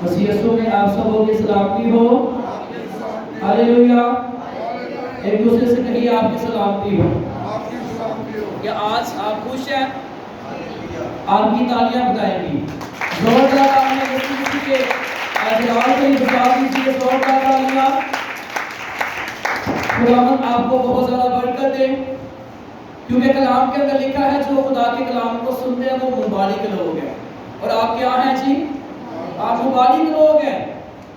مسیح یسوع میں آپ سبوں کی سلامتی ہو۔ ہاللویا۔ ایک دوسرے سے کہیے آپ کی سلامتی ہو۔ کیا آج آپ خوش ہیں؟ آپ کی تالیاں بتائیں گی زوردار آپ نے کسی کے جلال کے لیے بتا دیجیے زوردار تالیاں۔ خداوند آپ کو بہت زیادہ برکت دے، کیونکہ کلام کے اندر لکھا ہے جو خدا کے کلام کو سنتے ہیں وہ مبارک لوگ ہیں۔ اور آپ کیا ہیں جی؟ آپ مبارک لوگ ہیں۔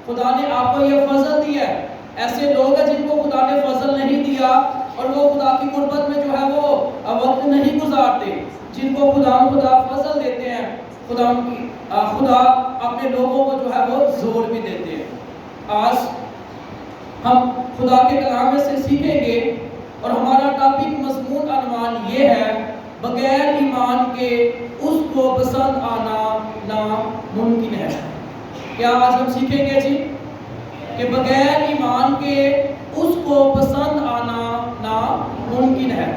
خدا نے آپ کو یہ فضل دیا ہے۔ ایسے لوگ ہیں جن کو خدا نے فضل نہیں دیا اور وہ خدا کی قربت میں جو ہے وہ وقت نہیں گزارتے، جن کو خدا فضل دیتے ہیں، خدا اپنے لوگوں کو جو ہے وہ زور بھی دیتے ہیں۔ آج ہم خدا کے کلام میں سے سیکھیں گے اور ہمارا ٹاپک مضمون عنوان یہ ہے، بغیر ایمان کے اس کو پسند آنا ناممکن ہے۔ کیا آج ہم سیکھیں گے جی کہ بغیر ایمان کے اس کو پسند آنا ناممکن ہے۔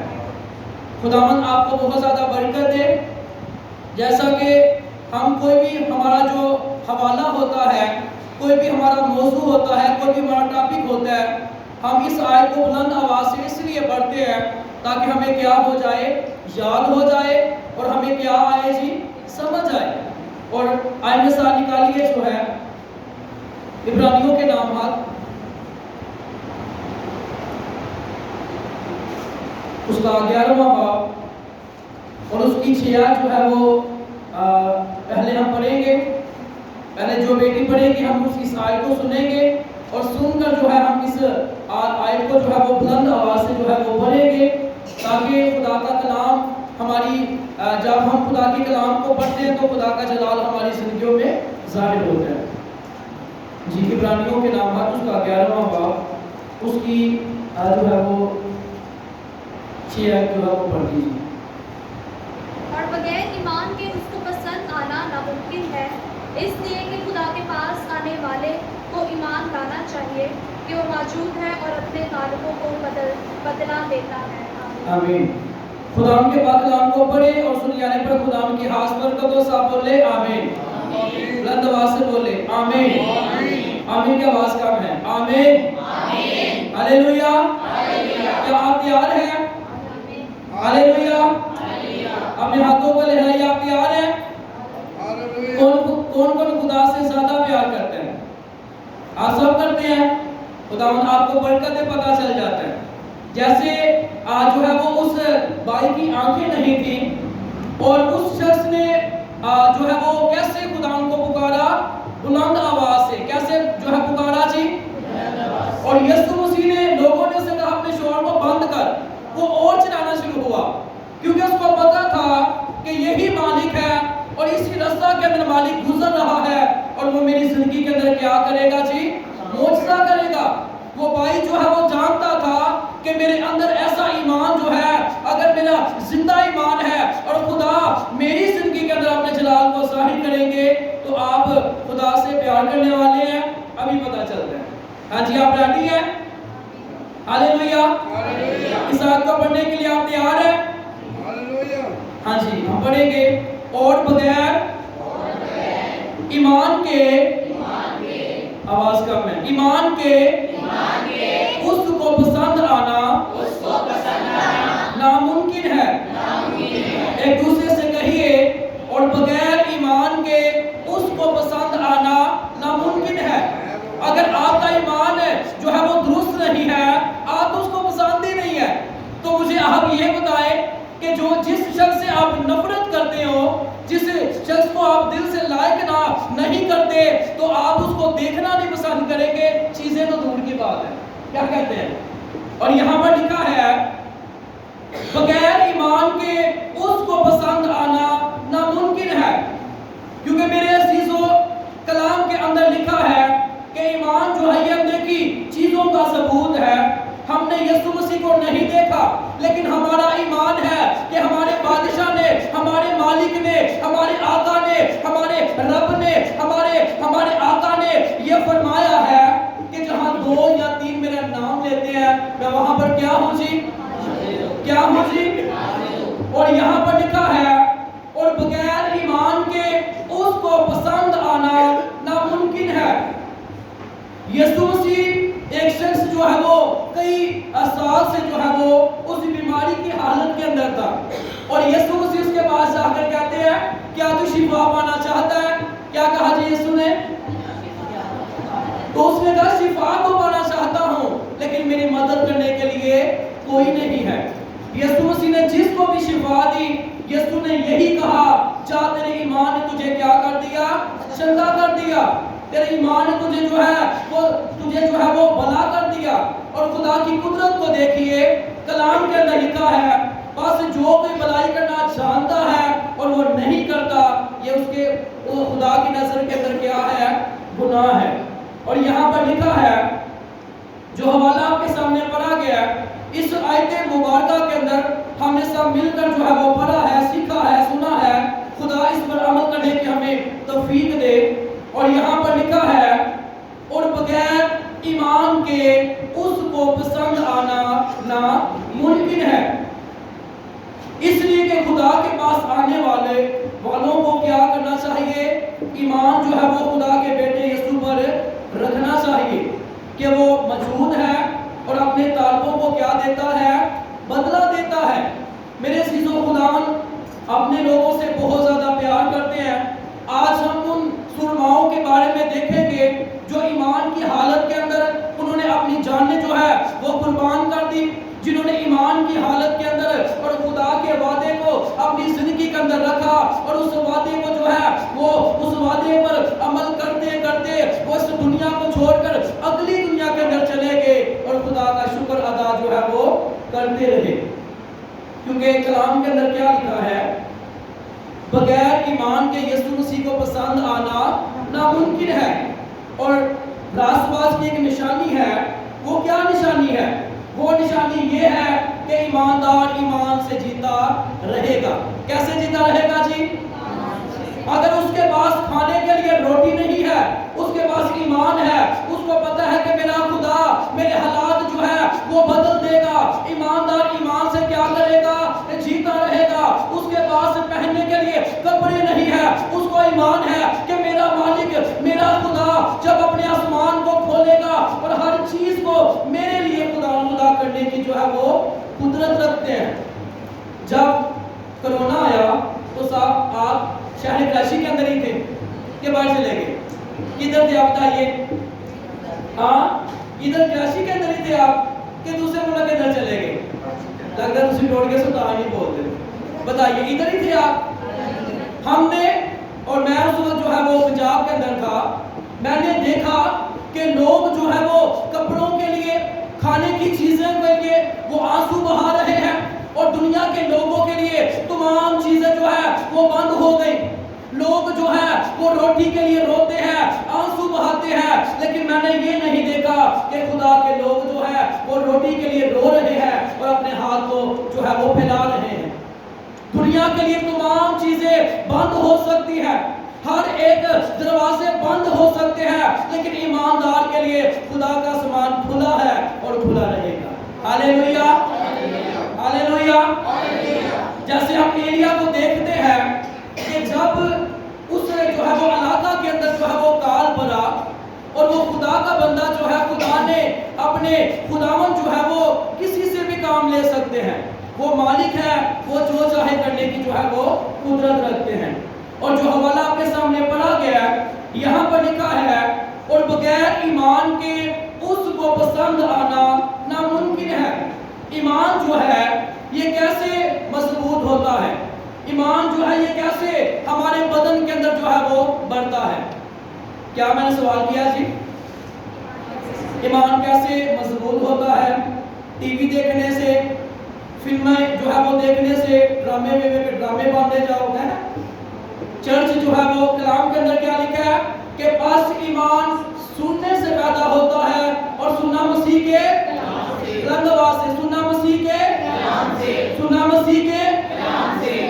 خداوند آپ کو بہت زیادہ برکت دے۔ جیسا کہ ہم کوئی بھی ہمارا جو حوالہ ہوتا ہے، کوئی بھی ہمارا موضوع ہوتا ہے، کوئی بھی ہمارا ٹاپک ہوتا ہے، ہم اس آیت کو بلند آواز سے اس لیے پڑھتے ہیں تاکہ ہمیں کیا ہو جائے؟ یاد ہو جائے اور ہمیں کیا آئے جی؟ سمجھ آئے۔ اور آئے مثال نکالیے جو ہے عبرانیوں کے نامات اس کا 11واں باب اور اس کی 6 آیت جو ہے وہ پہلے ہم پڑھیں گے۔ پہلے جو بیٹی پڑھے گی ہم اس آیت کو سنیں گے اور سن کر جو ہے ہم اس آیت کو جو ہے وہ بلند آواز سے جو ہے وہ پڑھیں گے تاکہ خدا کا کلام ہماری جب ہم خدا کے کلام کو پڑھتے ہیں تو خدا کا جلال ہماری زندگیوں میں ظاہر ہوتا ہے۔ جی عبرانیوں کے نامات اس کا 11واں باب اس کی جو ہے وہ 6 آیت جو ہے وہ پڑھ دیجیے۔ اور بغیر ایمان کے اس کو پسند آنا ناممکن ہے، اس لیے کہ خدا کے پاس آنے والے کو ایمان لانا چاہیے کہ وہ موجود ہے اور اپنے طالبوں کو بدلا دیتا ہے۔ آمین۔ خدا ان کے پاک کلام کو پڑھے اور سن جانے پر خدا ان کی خاص برکت ہو۔ سب بولے آمین۔ بلند آواز سے بولے آمین۔ آمین کی آواز کم ہے۔ آمین۔ ہاللویا۔ کیا آپ تیار ہیں؟ ہاللویا۔ اپنے ہاتھوں کو لہرائیے، آپ تیار ہیں؟ کون خدا سے زیادہ پیار کرتے ہیں؟ آپ سب کرتے ہیں۔ خداوند آپ کو برکت پتہ چل جاتا ہے۔ جیسے جو ہے وہ اس بھائی کی آنکھیں نہیں تھیں اور اس شخص نے جو ہے وہ کیسے خداوند کو پکارا؟ بلند آواز سے۔ کیسے جو ہے پکارا جی؟ اور یسوع مسیح نے لوگوں نے اسے کہا اپنے شوہر کو بند کر، وہ اور چلانا شروع ہوا کیونکہ اس کو پتا تھا کہ یہی مالک ہے اور اسی رستہ کے اندر مالک گزر رہا ہے اور وہ میری زندگی کے اندر کیا کرے گا جی؟ معجزہ کرے گا۔ وہ بھائی جو ہے وہ جانتا تھا کہ میرے اندر ایسا ایمان جو ہے، اگر میرا زندہ ایمان ہے اور خدا میری زندگی کے اندر اپنے جلال کو ظاہر کریں گے تو آپ خدا سے پیار کرنے والے ہیں۔ ابھی پتہ چلتا ہے۔ ہاں جی آپ ریڈی ہیں؟ ہاللویا۔ اس آیت کو پڑھنے کے لیے آپ تیار ہیں؟ ہاں جی ہم پڑھیں گے۔ اور بغیر ایمان کے، آواز کم ہے، ایمان کے اس کو پسند آنا ناممکن ہے۔ ایک دوسرے سے کہیے اور بغیر ایمان کے اس کو پسند آنا ناممکن ہے۔ اگر آپ کا ایمان جو ہے وہ درست نہیں ہے، آپ اس کو پسند ہی نہیں ہے، تو مجھے آپ یہ بتائیں کہ جس شخص سے آپ نفرت کرتے ہو، جس شخص کو آپ دل سے لائق نہیں کرتے، تو آپ اس کو دیکھنا نہیں پسند کریں گے، چیزیں تو دور کی بات ہے۔ کیا کہتے ہیں؟ اور یہاں پر لکھا ہے بغیر ایمان کے اس کو پسند آنا ناممکن ہے، کیونکہ میرے عزیزو کلام کے اندر لکھا ہے کہ ایمان جو ہے یہ اندر کی چیزوں کا ثبوت ہے۔ ہم نے یسوع مسیح کو نہیں دیکھا لیکن ہمارا ایمان ہے کہ ہمارے بادشاہ نے، ہمارے مالک نے، ہمارے آقا نے، ہمارے رب نے، ہمارے آقا نے یہ فرمایا ہے کہ جہاں 2 یا 3 میرا نام لیتے ہیں میں وہاں پر کیا ہوں جی؟ کیا ہوں جی؟ اور یہاں پر لکھا ہے اور بغیر ایمان کے اس کو پسند آنا ناممکن یسوع مسیح ایک شخص جو ہے وہ کئی سال سے جو ہے وہ اس بیماری کی حالت کے اندر تھا، اور یسوع مسیح اس کے پاس جا کر کہتے ہیں کیا تو شفا پانا چاہتا ہے؟ کیا کہا جی یسوع نے؟ تو اس نے کہا شفا تو پانا چاہتا ہوں لیکن میری مدد کرنے کے لیے کوئی نہیں ہے۔ یسوع مسیح نے جس کو بھی شفا دی، یسوع نے یہی کہا جا تیرے ایمان نے تجھے کیا کر دیا؟ چنگا کر دیا، تیرے ایمان نے تجھے جو ہے وہ بھلا کر دیا۔ اور خدا کی قدرت کو دیکھیے، کلام کے اندر لکھا ہے بس جو کوئی بھلائی کرنا جانتا ہے اور وہ نہیں کرتا، یہ اس کے خدا کی نظر کے اندر کیا ہے؟ گناہ ہے۔ اور یہاں پر لکھا ہے جو حوالہ آپ کے سامنے پڑھا گیا ہے، اس آیت مبارکہ کے اندر ہم نے سب مل کر جو ہے وہ پڑھا ہے، سیکھا ہے، سنا ہے۔ خدا اس پر عمل کرنے کی ہمیں توفیق دے۔ اور یہاں پر لکھا ہے اور بغیر ایمان کے اس کو پسند آنا ناممکن ہے، اس لیے کہ خدا کے پاس آنے والوں کو کیا کرنا چاہیے؟ ایمان جو ہے وہ خدا کے بیٹے یسوع پر رکھنا چاہیے کہ وہ موجود ہے اور اپنے طالبوں کو کیا دیتا ہے؟ بدلہ دیتا ہے۔ میرے عزیز و خداوند اپنے لوگوں سے بہت زیادہ پیار کرتے ہیں۔ آج ہم ان سرماؤں کے بارے میں دیکھیں گے جو ایمان کی حالت کے اندر انہوں نے اپنی جانیں جو ہے وہ قربان کر دی، جنہوں نے ایمان کی حالت کے اندر اور خدا کے وعدے کو اپنی زندگی کے اندر رکھا، اور اس وعدے کو جو ہے وہ اس وعدے پر عمل کرتے کرتے وہ اس دنیا کو چھوڑ کر اگلی دنیا کے اندر چلے گئے اور خدا کا شکر ادا جو ہے وہ کرتے رہے۔ کیونکہ کلام کے اندر کیا لکھا ہے؟ بغیر ایمان کے یسوع مسیح کو پسند آنا ناممکن ہے۔ اور راست باز کی ایک نشانی ہے، وہ کیا نشانی ہے؟ وہ نشانی یہ ہے کہ ایماندار ایمان سے جیتا رہے گا۔ کیسے جیتا رہے گا جی؟ اگر اس کے پاس کھانے کے لیے روٹی نہیں ہے، اس کے پاس ایمان ہے، اس کو پتا ہے کہ میرا خدا میرے حالات جو ہے وہ بدل دے گا، ایماندار ایمان سے کیا کرے گا؟ جیتا رہے گا۔ اس کے پاس پہننے کے لیے کپڑے نہیں ہے، اس کو ایمان ہے کہ میرا مالک میرا خدا جب اپنے آسمان کو کھولے گا اور ہر چیز کو میرے لیے خدا کرنے کی جو ہے وہ قدرت رکھتے ہیں۔ جب کرونا آیا تو صاحب آپ شہر کراچی کے اندر ہی تھے کہ باہر چلے گئے؟ کدھر تھے آپ بتائیے؟ ہاں ادھر کراچی کے اندر ہی تھے آپ کہ دوسرے ملک کے اندر چلے گئے؟ لگتا ہے دوسری توڑ کے سلطان نہیں بولتے، بتائیے ادھر ہی تھے آپ؟ ہم نے اور میں اس وقت جو ہے وہ پنجاب کے اندر تھا، میں نے دیکھا کہ لوگ جو ہے وہ کپڑوں کے لیے، کھانے کی چیزیں کے لیے وہ آنسو بہا رہے ہیں، اور دنیا کے لوگوں کے لیے تمام چیزیں جو ہے وہ بند ہو گئی۔ لوگ جو ہے وہ روٹی کے لیے روتے ہیں، آنسو بہاتے ہیں، لیکن میں نے یہ نہیں دیکھا کہ خدا کے لوگ جو ہے وہ روٹی کے لیے رو رہے ہیں اور اپنے ہاتھ کو جو ہے وہ پھیلا رہے ہیں۔ دنیا کے لیے تمام چیزیں بند ہو سکتی ہیں، ہر ایک دروازے بند ہو سکتے ہیں، لیکن ایماندار کے لیے خدا کا آسمان کھلا ہے اور کھلا رہے گا۔ ہاللیلویہ، ہاللیلویہ۔ جیسے ہم ایلیا کو دیکھتے ہیں کہ جب اس جو ہے وہ علاقہ کے اندر جو ہے وہ کال پڑا اور وہ خدا کا بندہ جو ہے، خدا نے اپنے خداوند جو ہے وہ کسی سے بھی کام لے سکتے ہیں، وہ مالک ہے، وہ جو چاہے کرنے کی جو ہے وہ قدرت رکھتے ہیں۔ اور جو حوالہ آپ کے سامنے پڑھا گیا ہے یہاں پر لکھا ہے اور بغیر ایمان کے اس کو پسند آنا ناممکن ہے۔ ایمان جو ہے یہ کیسے مضبوط ہوتا ہے؟ ایمان جو ہے یہ کیسے ہمارے بدن کے اندر جو ہے وہ بڑھتا ہے؟ کیا میں نے سوال کیا جی؟ ایمان کیسے مضبوط ہوتا ہے؟ ٹی وی دیکھنے سے، فلمیں جو ہے وہ دیکھنے سے، ڈرامے باندھے جاؤ ہے نا؟ چرچ جو ہے وہ کلام کے اندر کیا لکھا ہے کہ بس ایمان سننے سے پیدا ہوتا ہے، اور سننا مسیح کے رنگوا سے، سننا مسیح کے سننا مسیح کے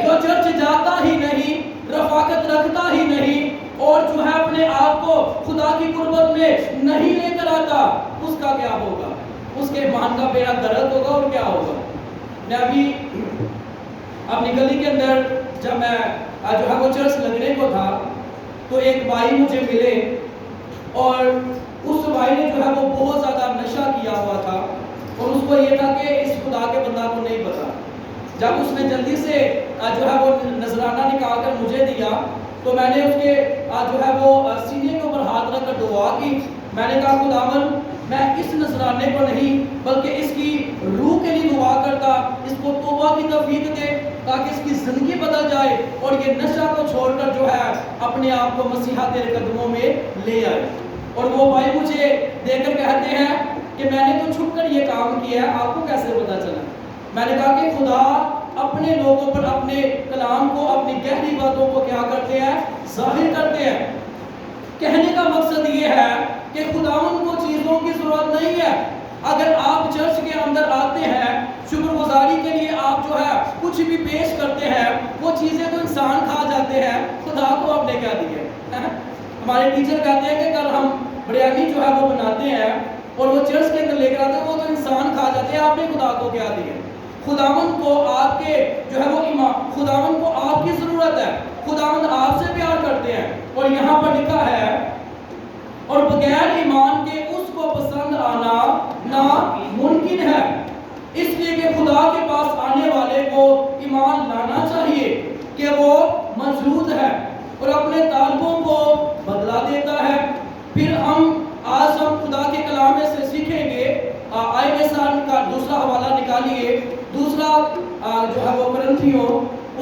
جو چرچ جاتا ہی نہیں، رفاقت رکھتا ہی نہیں، اور جو ہے اپنے آپ کو خدا کی قربت میں نہیں لے کر آتا، اس کا کیا ہوگا؟ اس کے ایمان کا بیڑا غرق ہوگا اور کیا ہوگا؟ میں ابھی اپنی گلی کے اندر جب میں جو ہے وہ چرچ لگنے کو تھا تو ایک بھائی مجھے ملے، اور اس بھائی نے جو बहुत ज़्यादा नशा किया हुआ था और उसको ये था कि इस खुदा के बंदा को नहीं पता। जब उसने जल्दी से जो है वो नजराना निकाल कर मुझे दिया तो मैंने उसके जो है वो सीने के ऊपर हाथ रख कर दुआ की। मैंने कहा खुदावन मैं इस नजराने को नहीं बल्कि इसकी रूह के लिए दुआ करता, इसको तौबा की तौफीक दे ताकि इसकी जिंदगी बदल जाए और ये नशा को छोड़कर जो है अपने आप को मसीहा तेरे कदमों में ले आए। और वो भाई मुझे देखकर कहते हैं कि मैंने तो छुप कर ये काम किया है, आपको कैसे पता चला? मैंने कहा कि खुदा अपने लोगों पर अपने कलाम को, अपनी गहरी बातों को क्या करते हैं? जाहिर करते हैं। कहने का मकसद ये है कि खुदावंद को चीज़ों की जरूरत नहीं है। अगर आप चर्च के अंदर आते हैं, शुक्रगुजारी के लिए आप जो है कुछ भी पेश करते हैं, वो चीज़ें तो इंसान खा जाते हैं, खुदा को आपने क्या दिया है? हमारे टीचर कहते हैं कि कल हम बिरयानी जो है वो बनाते हैं और वो चर्च के अंदर लेकर आते हैं, वो तो इंसान खा जाते हैं, आपने खुदा को क्या दिया? खुदावंद को आपके जो है वो ईमान, खुदावंद को आपकी ज़रूरत है, खुदावंद आपसे प्यार करते हैं। और यहाँ पर लिखा है और बगैर ईमान के उसको पसंद आना नामुमकिन है, इसलिए कि खुदा के पास आने वाले को ईमान लाना चाहिए कि वो मौजूद है और अपने तालबों को बदला देता है। फिर आज हम खुदा के कलाम में से सीखेंगे। आइए का दूसरा हवाला निकालिए, दूसरा जो है वो करंथियों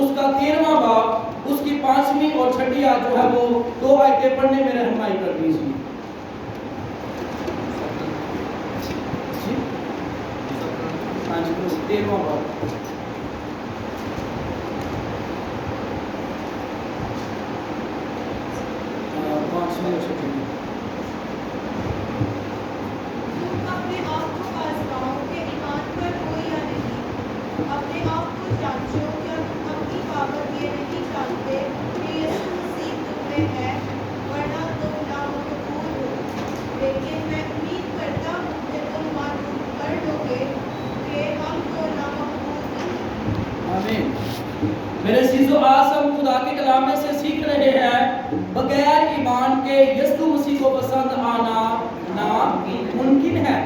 उसका 13वां बाब उसकी 5वीं और 6वीं आयत जो है वो 2 आयतें पढ़ने में रहनुमाई कर दीजिए। हाँ जी, 13वां बाब मेरे चीज़ों आज हम खुदा के कलाम में से सीख रहे हैं बगैर ईमान के यीशु मसीह को पसंद आना नामुमकिन है।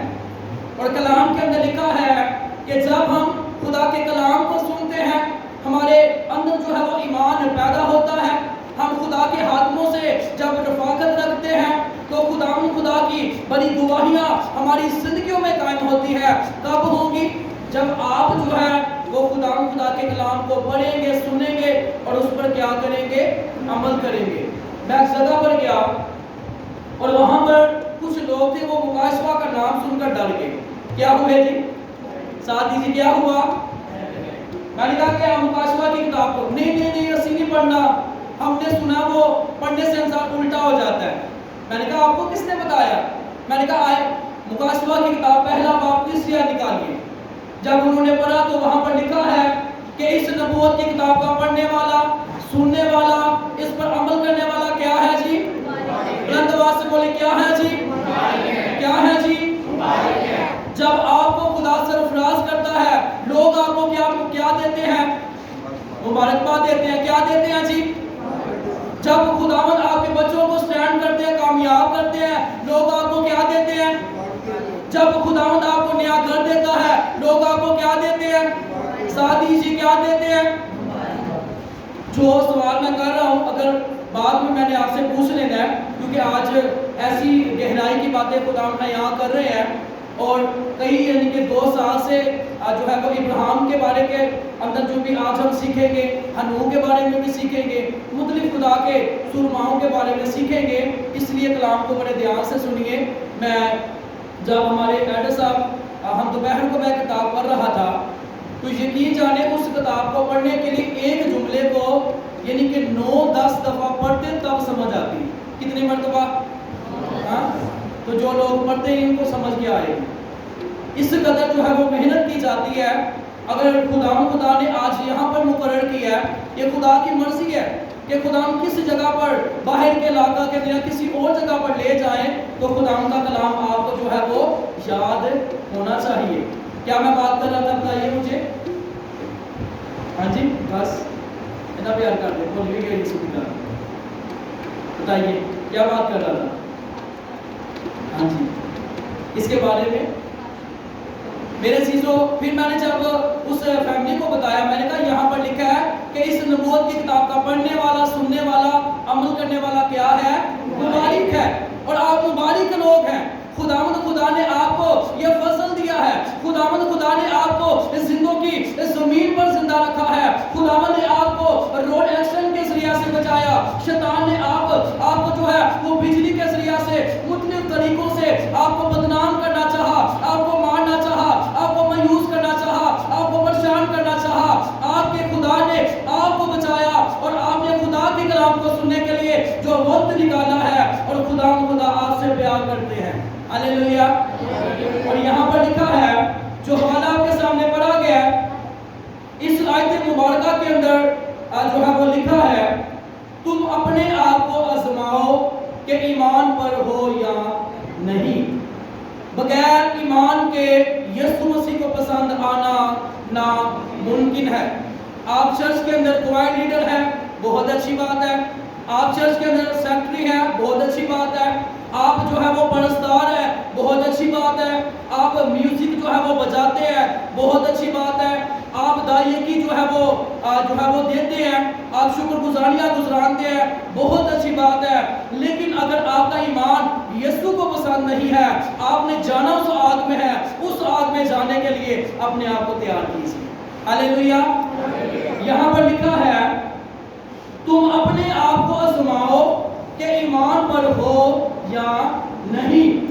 और कलाम के अंदर लिखा है कि जब हम खुदा के कलाम को सुनते हैं, हमारे अंदर जो है वो ईमान पैदा होता है। हम खुदा के हाथों से जब रफाकत रखते हैं तो खुदा की बड़ी दुआहियाँ हमारी जिंदगियों में कायम होती है। कब होगी? जब आप जो है वो खुदा के कलाम को पढ़ेंगे, सुनेंगे और उस पर क्या करेंगे? अमल करेंगे। मैं एक जगह पर गया और वहां पर कुछ लोग थे, वो मुकाशवा का नाम सुनकर डर गए। क्या हुए जी? साथ ही क्या हुआ? मैंने कहा कि हम मुकाशवा की किताब को नहीं ऐसी नहीं पढ़ना, हमने सुना वो पढ़ने से इंसान उल्टा हो जाता है। मैंने कहा आपको किसने बताया? मैंने कहा आए मुकाशवा की किताब पहला बाब 30 निकालिए। जब उन्होंने पढ़ा तो वहां पर लिखा है कि इस नबूवत की किताब का पढ़ने वाला, सुनने वाला, इस पर अमल करने वाला क्या है जी? बुलंद आवाज से बोले क्या है जी? क्या है जी? जब आपको खुदा सरफराज करता है, लोग आपको क्या देते हैं? मुबारकबाद देते हैं। क्या देते हैं जी? जब खुदावंद आपके बच्चों को स्टैंड करते हैं, कामयाब करते हैं, लोग आपको क्या देते हैं? जब खुदावंद आपको नया घर देता है, लोग आपको क्या देते हैं? साथी जी क्या देते हैं? जो सवाल मैं कर रहा हूं, अगर बाद में मैंने आपसे पूछ लेना है, क्योंकि आज ऐसी गहराई की बातें खुदावंद यहाँ कर रहे हैं। और कई यानी कि 2 साल से जो है वो इब्राहिम के बारे के अंदर जो भी आज हम सीखेंगे, हनून के बारे में भी सीखेंगे, मुख्तलिफ खुदा के सुरमाओं के बारे में सीखेंगे। इसलिए कलाम को बड़े ध्यान से सुनिए। मैं जब हमारे एडर साहब हम दोपहर को मैं किताब पढ़ रहा था तो यकीन जाने उस किताब को पढ़ने के लिए एक जुमले को यानी कि 9-10 दफ़ा पढ़ते तब समझ आती। कितनी मरतबा? हाँ, तो जो लोग पढ़ते हैं इनको समझ के आएगी। इस कदर जो है वो मेहनत की जाती है। अगर खुदा ने आज यहाँ पर मुकर्रर किया है, ये खुदा की मर्जी है कि खुदा किस जगह पर बाहर के इलाका के या किसी और जगह पर ले जाएं तो खुदा का कलाम आपको जो है वो याद होना चाहिए। क्या मैं बात कर रहा था बताइए मुझे? हाँ जी, बस इतना प्यार कर दे, बोलिए गई सुविधा बताइए क्या बात कर रहा था? हाँ जी, اس کے بارے میں میرے چیزوں پھر میں نے جب اس فیملی کو بتایا میں نے کہا یہاں پر لکھا ہے کہ اس نبوت کی کتاب کا پڑھنے والا سننے والا عمل کرنے والا کیا ہے مبارک ہے اور آپ مبارک لوگ ہیں خداوند خدا نے آپ کو یہ فضل دیا ہے خداوند خدا نے آپ کو اس زندوں کی اس زمین پر زندہ رکھا ہے خداوند نے آپ کو روڈ ایکسیڈنٹ کے ذریعہ سے بچایا شیطان نے آپ کو جو ہے وہ بجلی کے ذریعہ سے مختلف طریقوں سے آپ کو بدنام کرنا چاہا آپ کو مارنا چاہا آپ کو مایوس کرنا چاہا آپ کو پریشان کرنا چاہا آپ کے خدا نے آپ کو بچایا اور آپ نے خدا کے کلام کو سننے کے لیے جو وقت نکالا ہے اور خدا آپ سے پیار کرتے ہیں ہاللیلویا اور یہاں پر لکھا ہے جو حوالہ آپ کے سامنے پڑھا گیا اس آیت مبارکہ کے اندر جو ہے وہ لکھا ہے تم اپنے آپ کو آزماؤ کہ ایمان پر ہو یا نہیں بغیر ایمان کے یسوع مسیح کو پسند آنا ناممکن ہے آپ چرچ کے اندر کوائر لیڈر ہیں بہت اچھی بات ہے آپ چرچ کے اندر سیکرٹری ہیں بہت اچھی بات ہے آپ جو ہے وہ پرستار ہے بہت اچھی بات ہے آپ میوزک جو ہے وہ بجاتے ہیں بہت اچھی بات ہے آپ دائیں کی جو ہے وہ دیتے ہیں آپ شکر گزاریاں گزارتے ہیں بہت اچھی بات ہے لیکن اگر آپ کا ایمان یسوع کو پسند نہیں ہے آپ نے جانا اس آگ میں ہے اس آگ میں جانے کے لیے اپنے آپ کو تیار کیجیے ہاللیلویا یہاں پر لکھا ہے تم اپنے آپ کو آزماؤ کہ ایمان پر ہو یا نہیں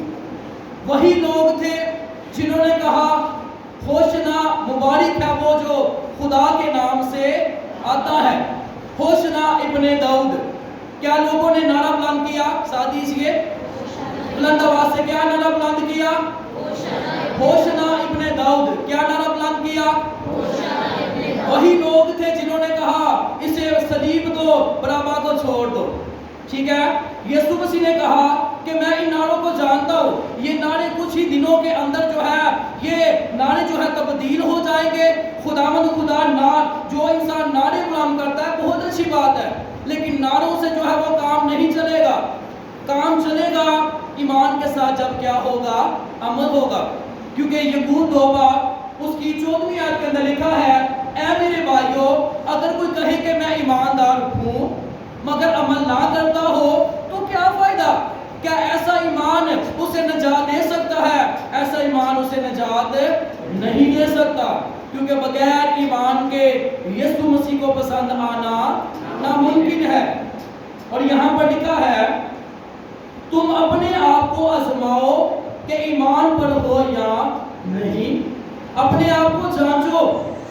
وہی لوگ تھے جنہوں نے کہا ہوشنا مبارک ہے وہ جو خدا کے نام سے آتا ہے ہوشنا ابن داؤد کیا لوگوں نے نعرہ بلند کیا ساتھ دیجیے بلند آواز سے کیا نعرہ بلند کیا ہوشنا ابن داؤد کیا نعرہ بلند کیا وہی لوگ تھے جنہوں نے کہا اسے صلیب دو برابا کو چھوڑ دو ٹھیک ہے یسوع مسیح نے کہا کہ میں ان نعروں کو جانتا ہوں یہ نعرے کچھ ہی دنوں کے اندر جو ہے یہ نعرے جو ہے تبدیل ہو جائیں گے خداوند خدا جو انسان نعرے بلند کرتا ہے بہت اچھی بات ہے لیکن نعروں سے جو ہے وہ کام نہیں چلے گا کام چلے گا ایمان کے ساتھ جب کیا ہوگا عمل ہوگا کیونکہ یعقوب 2 اس کی 14ویں آیت کے اندر لکھا ہے اے میرے بھائیو اگر کوئی کہے کہ میں ایماندار ہوں مگر عمل نہ کرتا ہو تو کیا فائدہ کیا ایسا ایمان اسے نجات دے سکتا ہے ایسا ایمان اسے نجات نہیں دے سکتا کیونکہ بغیر ایمان کے یسوع مسیح کو پسند آنا ناممکن ہے اور یہاں پر لکھا ہے تم اپنے آپ کو آزماؤ کہ ایمان پر ہو یا نہیں اپنے آپ کو جانچو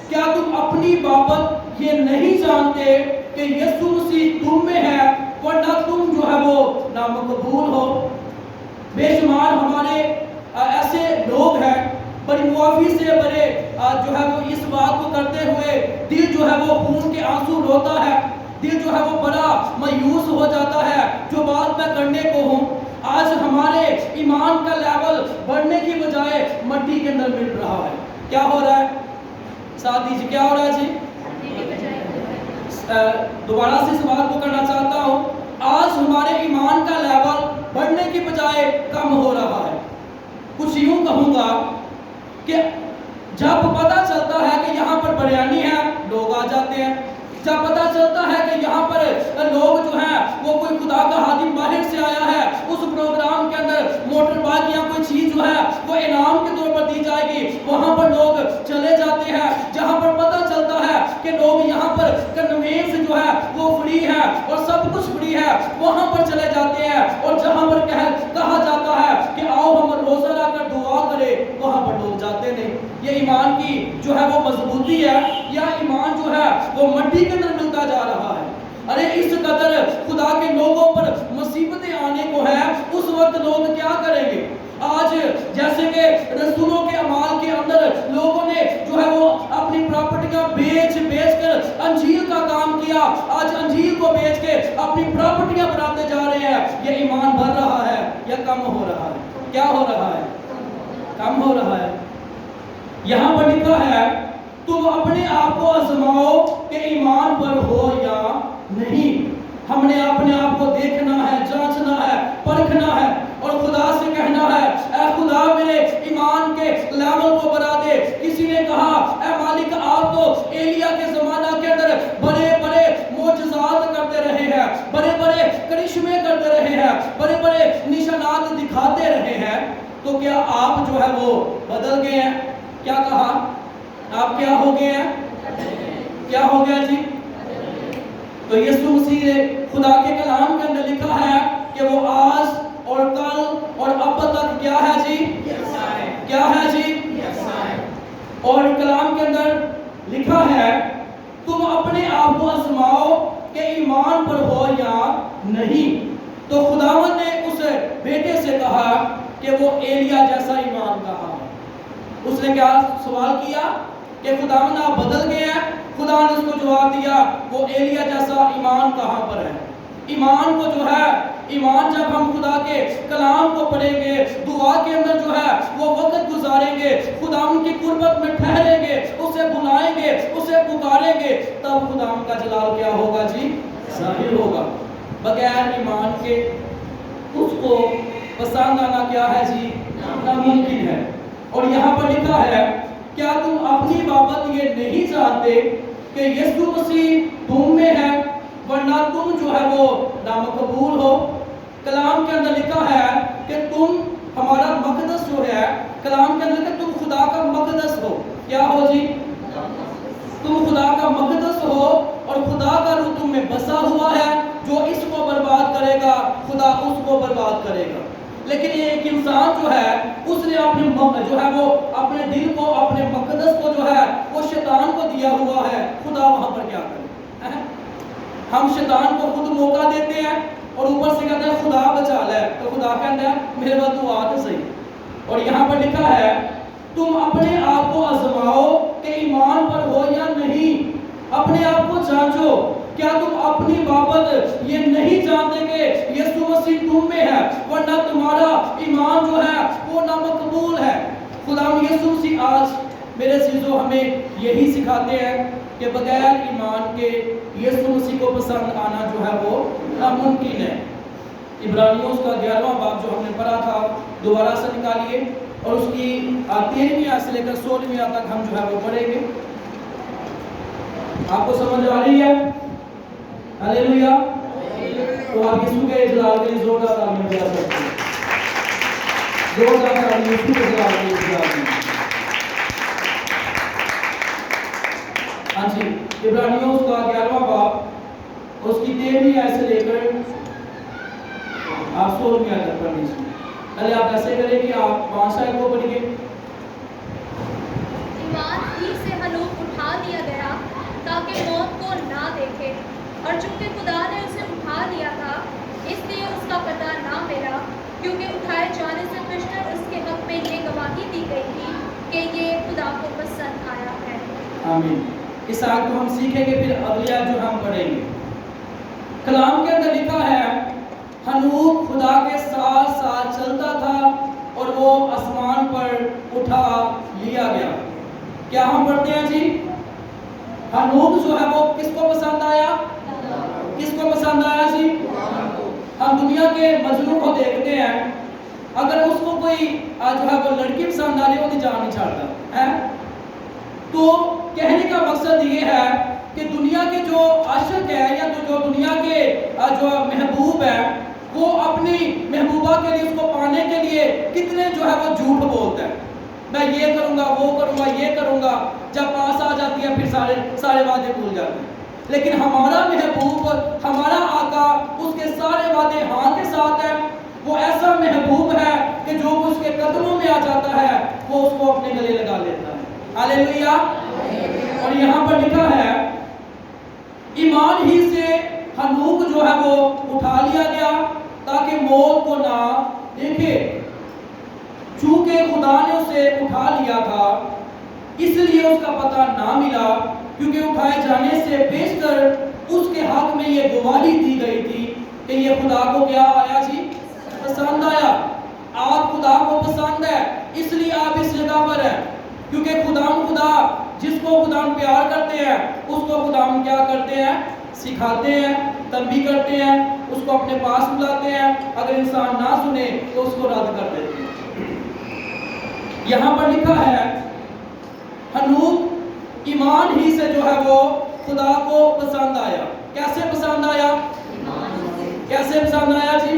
کیا تم اپنی بابت یہ نہیں جانتے کہ یسوع مسیح تم میں ہے ورنہ تم جو ہے وہ نامقبول ہو بے شمار ہمارے ایسے لوگ ہیں بڑی معافی سے بڑے جو ہے وہ اس بات کو کرتے ہوئے دل جو ہے وہ خون کے آنسو روتا ہے دل جو ہے وہ بڑا مایوس ہو جاتا ہے جو بات میں کرنے کو ہوں آج ہمارے ایمان کا لیول بڑھنے کی بجائے مٹی کے اندر مل رہا ہے کیا ہو رہا ہے ساتھ دیجیے کیا ہو رہا ہے جی دوبارہ سے اس بات کو کرنا چاہتا ہوں آج ہمارے ایمان کا لیول بڑھنے کی بجائے کم ہو رہا ہے کچھ یوں کہوں گا کہ جب پتہ چلتا ہے کہ یہاں پر بریانی ہے لوگ آ جاتے ہیں جب پتہ چلتا ہے کہ یہاں پر لوگ جو ہیں وہ کوئی خدا کا خادم باہر سے آیا ہے اس پروگرام کے اندر موٹر بائک یا کوئی چیز جو ہے وہ انعام کے طور پر دی جائے گی وہاں پر لوگ چلے جاتے ہیں جہاں پر پتہ چلتا ہے کہ لوگ یہاں پر کنوینس جو ہے وہ فری ہے اور سب کچھ فری ہے وہاں پر چلے جاتے ہیں اور جہاں پر کہا جاتا ہے کہ آؤ ہم روزہ لا کر دعا کرے وہاں پر لوگ جاتے نہیں یہ ایمان کی جو ہے وہ مضبوطی ہے یا ایمان جو ہے وہ مٹی کے اندر ملتا جا رہا ہے ارے اس قدر خدا کے لوگوں پر مصیبتیں آنے کو ہے اس وقت لوگ کیا کریں گے آج جیسے کہ رسولوں کے اعمال کے اندر لوگوں نے جو ہے وہ اپنی پراپرٹیاں بیچ کر انجیل کا کام کیا آج انجیل کو بیچ کے اپنی پراپرٹیاں بناتے جا رہے ہیں یہ ایمان بڑھ رہا ہے یا کم ہو رہا ہے کیا ہو رہا ہے کم ہو رہا ہے یہاں پر لکھا ہے تم اپنے آپ کو آزماؤ کہ ایمان پر ہو یا نہیں ہم نے اپنے آپ کو دیکھنا ہے جانچنا ہے پرکھنا ہے اور خدا سے کہنا ہے اے خدا खुदा मेरे ईमान के लेवल को बढ़ा दे। किसी ने कहा ऐ मालिक आप तो एलिया के ज़माना के अंदर बड़े बड़े मोजज़ात करते रहे हैं, बड़े बड़े करिश्मे करते रहे हैं, बड़े बड़े निशानात दिखाते रहे हैं, तो क्या आप जो है वो बदल गए हैं? क्या कहा? आप क्या हो गए हैं? क्या हो गया जी? तो यीशु मसीह ने खुदा के कलाम के अंदर लिखा है कि वो आज और कल और अब तक क्या है जी? क्या है जी? और कलाम के अंदर लिखा है तुम अपने आप को आजमाओ कि ईमान पर हो या नहीं। तो खुदावन ने उस बेटे से कहा कि वो एलिया जैसा ईमान कहा। उसने क्या सवाल किया कि खुदावन आप बदल गए हैं? खुदा ने उसको जवाब दिया वो एलिया जैसा ईमान कहाँ पर है? ईमान को जो है, ईमान जब हम खुदा के कलाम को पढ़ेंगे, दुआ के अंदर जो है वो वक्त गुजारेंगे, खुदा उनकी कुर्बत में ठहरेंगे, उसे बुलाएंगे, उसे पुकारेंगे, तब खुदा का जलाल क्या होगा जी? ज़ाहिर होगा। बगैर ईमान के उसको पसंद आना क्या है जी? नामुमकिन है। और यहाँ पर लिखा है क्या तुम अपनी बाबत ये नहीं जानते कि यीशु मसीह तुम में है, वरना तुम जो है वो नामकबूल हो। कलाम के अंदर लिखा है कि तुम हमारा मकदस जो है, कलाम के अंदर कि तुम खुदा का मकदस हो। क्या हो जी? तुम खुदा का मकदस हो और खुदा का रूह तुम में बसा हुआ है। जो इसको बर्बाद करेगा खुदा उसको बर्बाद करेगा। लेकिन ये एक इंसान जो है उसने अपने जो है वो अपने दिल को, अपने मकदस को जो है वो शैतान को दिया हुआ है। खुदा वहां पर क्या करे? हम शैतान को खुद मौका देते हैं और ऊपर से कहते हैं खुदा बचा ले, तो खुदा कहता है मेरे बाद तू आ तो सही। और यहाँ पर लिखा है तुम अपने आप को आजमाओ कि ईमान पर हो या नहीं। अपने आप को जांचो, क्या तुम अपनी बाबत ये नहीं जानते कि यीशु मसीह तुम में है, वरना तुम्हारा ईमान जो है वो नामकबूल है। खुदा यीशु मसीह आज मेरे चीज़ों हमें यही सिखाते हैं कि बगैर ईमान के यीशु मसीह को पसंद आना जो है वो नामुमकिन है। इब्रानियों का 11वां बाब जो हमने पढ़ा था दोबारा से निकालिए और उसकी 13वीं आयत से लेकर 16वीं आयत तक हम जो है वो पढ़ेंगे। आपको समझ आ रही है? हालेलुया। तो आप यीशु के जलाल के लिए जोरदार तालियां बजा सकते हैं। जोरदार तालियां यीशु के जलाल के लिए बजा सकते हैं। हाँ जी, इब्रानियों का 11वां बाब उसकी 13वीं आयत से लेकर आप 16वीं आयत तक पढ़ लीजिए। पहले आप ऐसे करें कि आप 5 आयत को पढ़िए। ईमान ही से हनूक उठा दिया गया ताकि मौत को ना देखे, और चूंकि खुदा ने उसे उठा लिया था इसलिए उसका पता ना मिला, क्योंकि उठाए जाने से पहले उसके हक में ये गवाही दी गई थी कि ये खुदा को पसंद आया है। आमीन। इस आयत को हम सीखेंगे, फिर अगली आयत जो हम पढ़ेंगे। कलाम के अंदर लिखा है हनूक खुदा के साथ साथ चलता था और वो आसमान पर उठा लिया गया। क्या हम पढ़ते हैं जी? हनूक जो है वो किसको पसंद आया? किसको पसंद आया जी? हम दुनिया के मजनू को देखते हैं, अगर उसको कोई जो है वो लड़की पसंद आ रही है वो जान नहीं छाड़ता है। तो कहने का मकसद ये है कि दुनिया के जो आशिक है या तो जो दुनिया के जो महबूब है वो अपनी महबूबा के लिए, उसको पाने के लिए कितने जो है वो झूठ बोलते हैं। मैं ये करूँगा, वो करूँगा, ये करूँगा, जब पास आ जाती है फिर सारे वादे भूल जाते हैं। लेकिन हमारा महबूब, हमारा आका, उसके सारे वादे हाँ के साथ है। वो ऐसा महबूब है कि जो उसके कदमों में आ जाता है वो उसको अपने गले लगा लेता है। हालेलुया। और यहाँ पर लिखा है ईमान ही से हनूक जो है वो उठा लिया गया ताकि मौत को ना देखे। चूंकि खुदा ने उसे उठा लिया था इसलिए उसका पता ना मिला, क्योंकि उठाए जाने से बेशतर उसके हक में ये गवाही दी गई थी कि ये खुदा को क्या आया जी? पसंद आया। आप खुदा को पसंद है इसलिए आप इस जगह पर हैं, क्योंकि खुदा जिसको खुदा प्यार करते हैं उसको खुदा क्या करते हैं? सिखाते हैं, तंबीह करते हैं, उसको अपने पास बुलाते हैं। अगर इंसान ना सुने तो उसको रद्द कर देते हैं। यहाँ पर लिखा है हनूक ईमान ही से जो है वो खुदा को पसंद आया। कैसे पसंद आया? कैसे पसंद आया जी?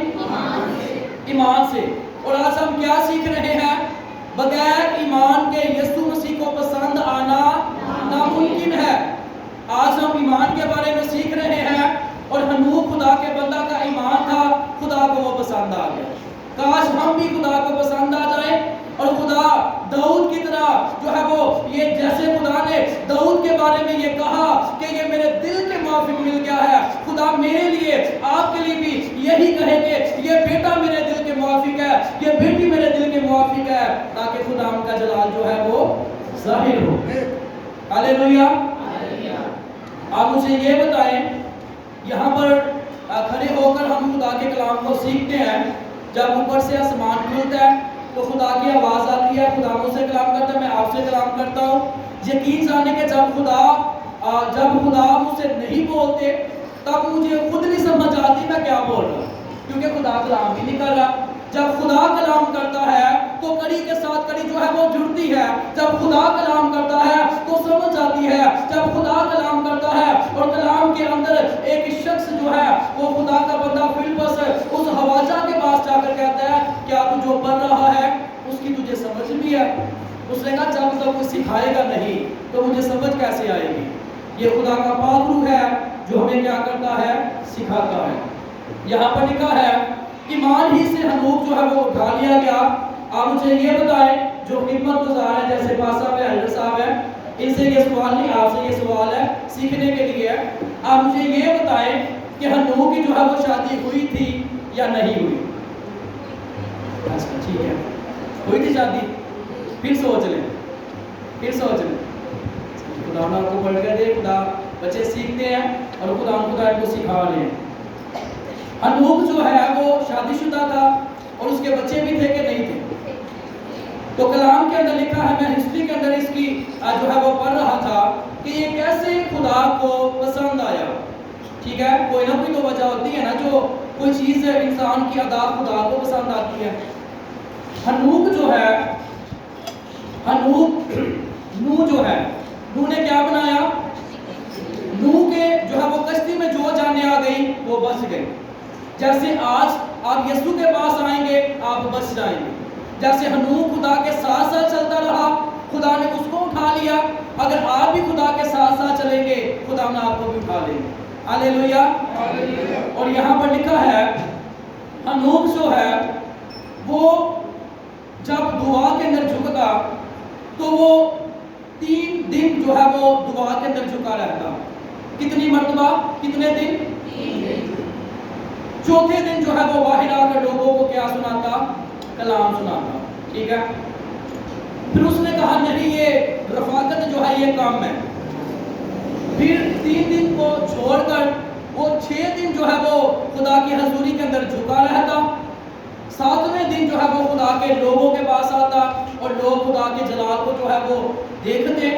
ईमान से। और आज हम क्या सीख रहे हैं? बगैर ईमान के यीशु मसीह को पसंद आना नामुमकिन है। आज हम ईमान के बारे में सीख रहे हैं और हनूक खुदा के बंदा का ईमान था, खुदा को वो पसंद आ गया। काश हम भी खुदा को पसंद आ जाए और खुदा दाऊद की तरह जो है वो ये जैसे खुदा ने दाऊद के बारे में ये कहा कि ये मेरे दिल के मुआफिक मिल गया है, खुदा मेरे लिए आपके लिए भी यही कहे कि ये बेटा मेरे दिल के मुआफिक है, ये बेटी मेरे दिल के मुआफिक है, ताकि खुदा उनका जलाल जो है वो जाहिर हो। हालेलुया। आप मुझे ये बताएं, यहाँ पर खड़े होकर हम खुदा के कलाम को सीखते हैं। जब ऊपर से आसमान खुलता है तो खुदा की आवाज़ आती है, खुदा मुझसे कलाम करता है, मैं आपसे कलाम करता हूँ। यकीन जाने के जब खुदा मुझसे नहीं बोलते तब मुझे खुद नहीं समझ आती मैं क्या बोल रहा हूँ, क्योंकि खुदा कलाम ही नहीं कर रहा। जब खुदा कलाम करता है तो कड़ी के साथ कड़ी जो है वो जुड़ती है। जब खुदा कलाम करता है तो समझ आती है। जब खुदा कलाम करता है और कलाम के अंदर एक शख्स जो है वो खुदा का बंदा फिलिप्पस उस हवाजा के पास जाकर कहता है, क्या तू जो पढ़ रहा है उसकी तुझे समझ भी है? उसने कहा, जब तक कोई सिखाएगा नहीं तो मुझे समझ कैसे आएगी? ये खुदा का पाक रूह है जो हमें क्या करता है? सिखाता है। यहाँ पर लिखा है ईमान ही से हनूक जो है वो उठा लिया गया। आप मुझे ये बताएं, जो खिदमत गुजार है, जैसे पास साहब है, एल्डर साहब है, इनसे ये सवाल नहीं, आपसे ये सवाल है सीखने के लिए। आप मुझे ये बताएं कि हनूक की जो है वो शादी हुई थी या नहीं हुई? अच्छा ठीक है, हुई थी शादी। फिर सोच लें। खुदा आपको पढ़ कर दे, खुदा बच्चे सीखते हैं और खुदा इनको सिखा रहे हैं। हनूक जो है वो शादीशुदा था और उसके बच्चे भी थे कि नहीं थे? तो कलाम के अंदर लिखा है, मैं हिस्ट्री के अंदर इसकी जो है वो पढ़ रहा था कि ये कैसे खुदा को पसंद आया। ठीक है, कोई ना कोई तो वजह होती है ना, जो कोई चीज़ इंसान की अदा खुदा को पसंद आती है। हनूक जो है, नूह जो है, नूह ने क्या बनाया? नूह के जो है वो कश्ती में जो जाने आ गई वो बच गई। जैसे आज आप यीशु के पास आएंगे आप बच जाएंगे। जैसे हनूक खुदा के साथ साथ चलता रहा, खुदा ने उसको उठा लिया। अगर आप भी खुदा के साथ साथ चलेंगे खुदा ने आपको भी उठा लेंगे। हालेलुया। और यहाँ पर लिखा है हनूक जो है वो जब दुआ के अंदर झुकता तो वो 3 दिन जो है वो दुआ के अंदर झुका रहता। कितनी मर्तबा? कितने दिन? 3 दिन। चौथे दिन जो है वो बाहर आकर लोगों को क्या सुनाता? कलाम सुनाता। ठीक है, फिर उसने कहा नहीं, ये रफाकत जो है ये काम है। फिर 3 दिन को छोड़कर वो 6 दिन जो है वो खुदा की हजूरी के अंदर झुका रहता। 7वें दिन जो है वो खुदा के लोगों के पास आता और लोग खुदा के जलाल को जो है वो देखते।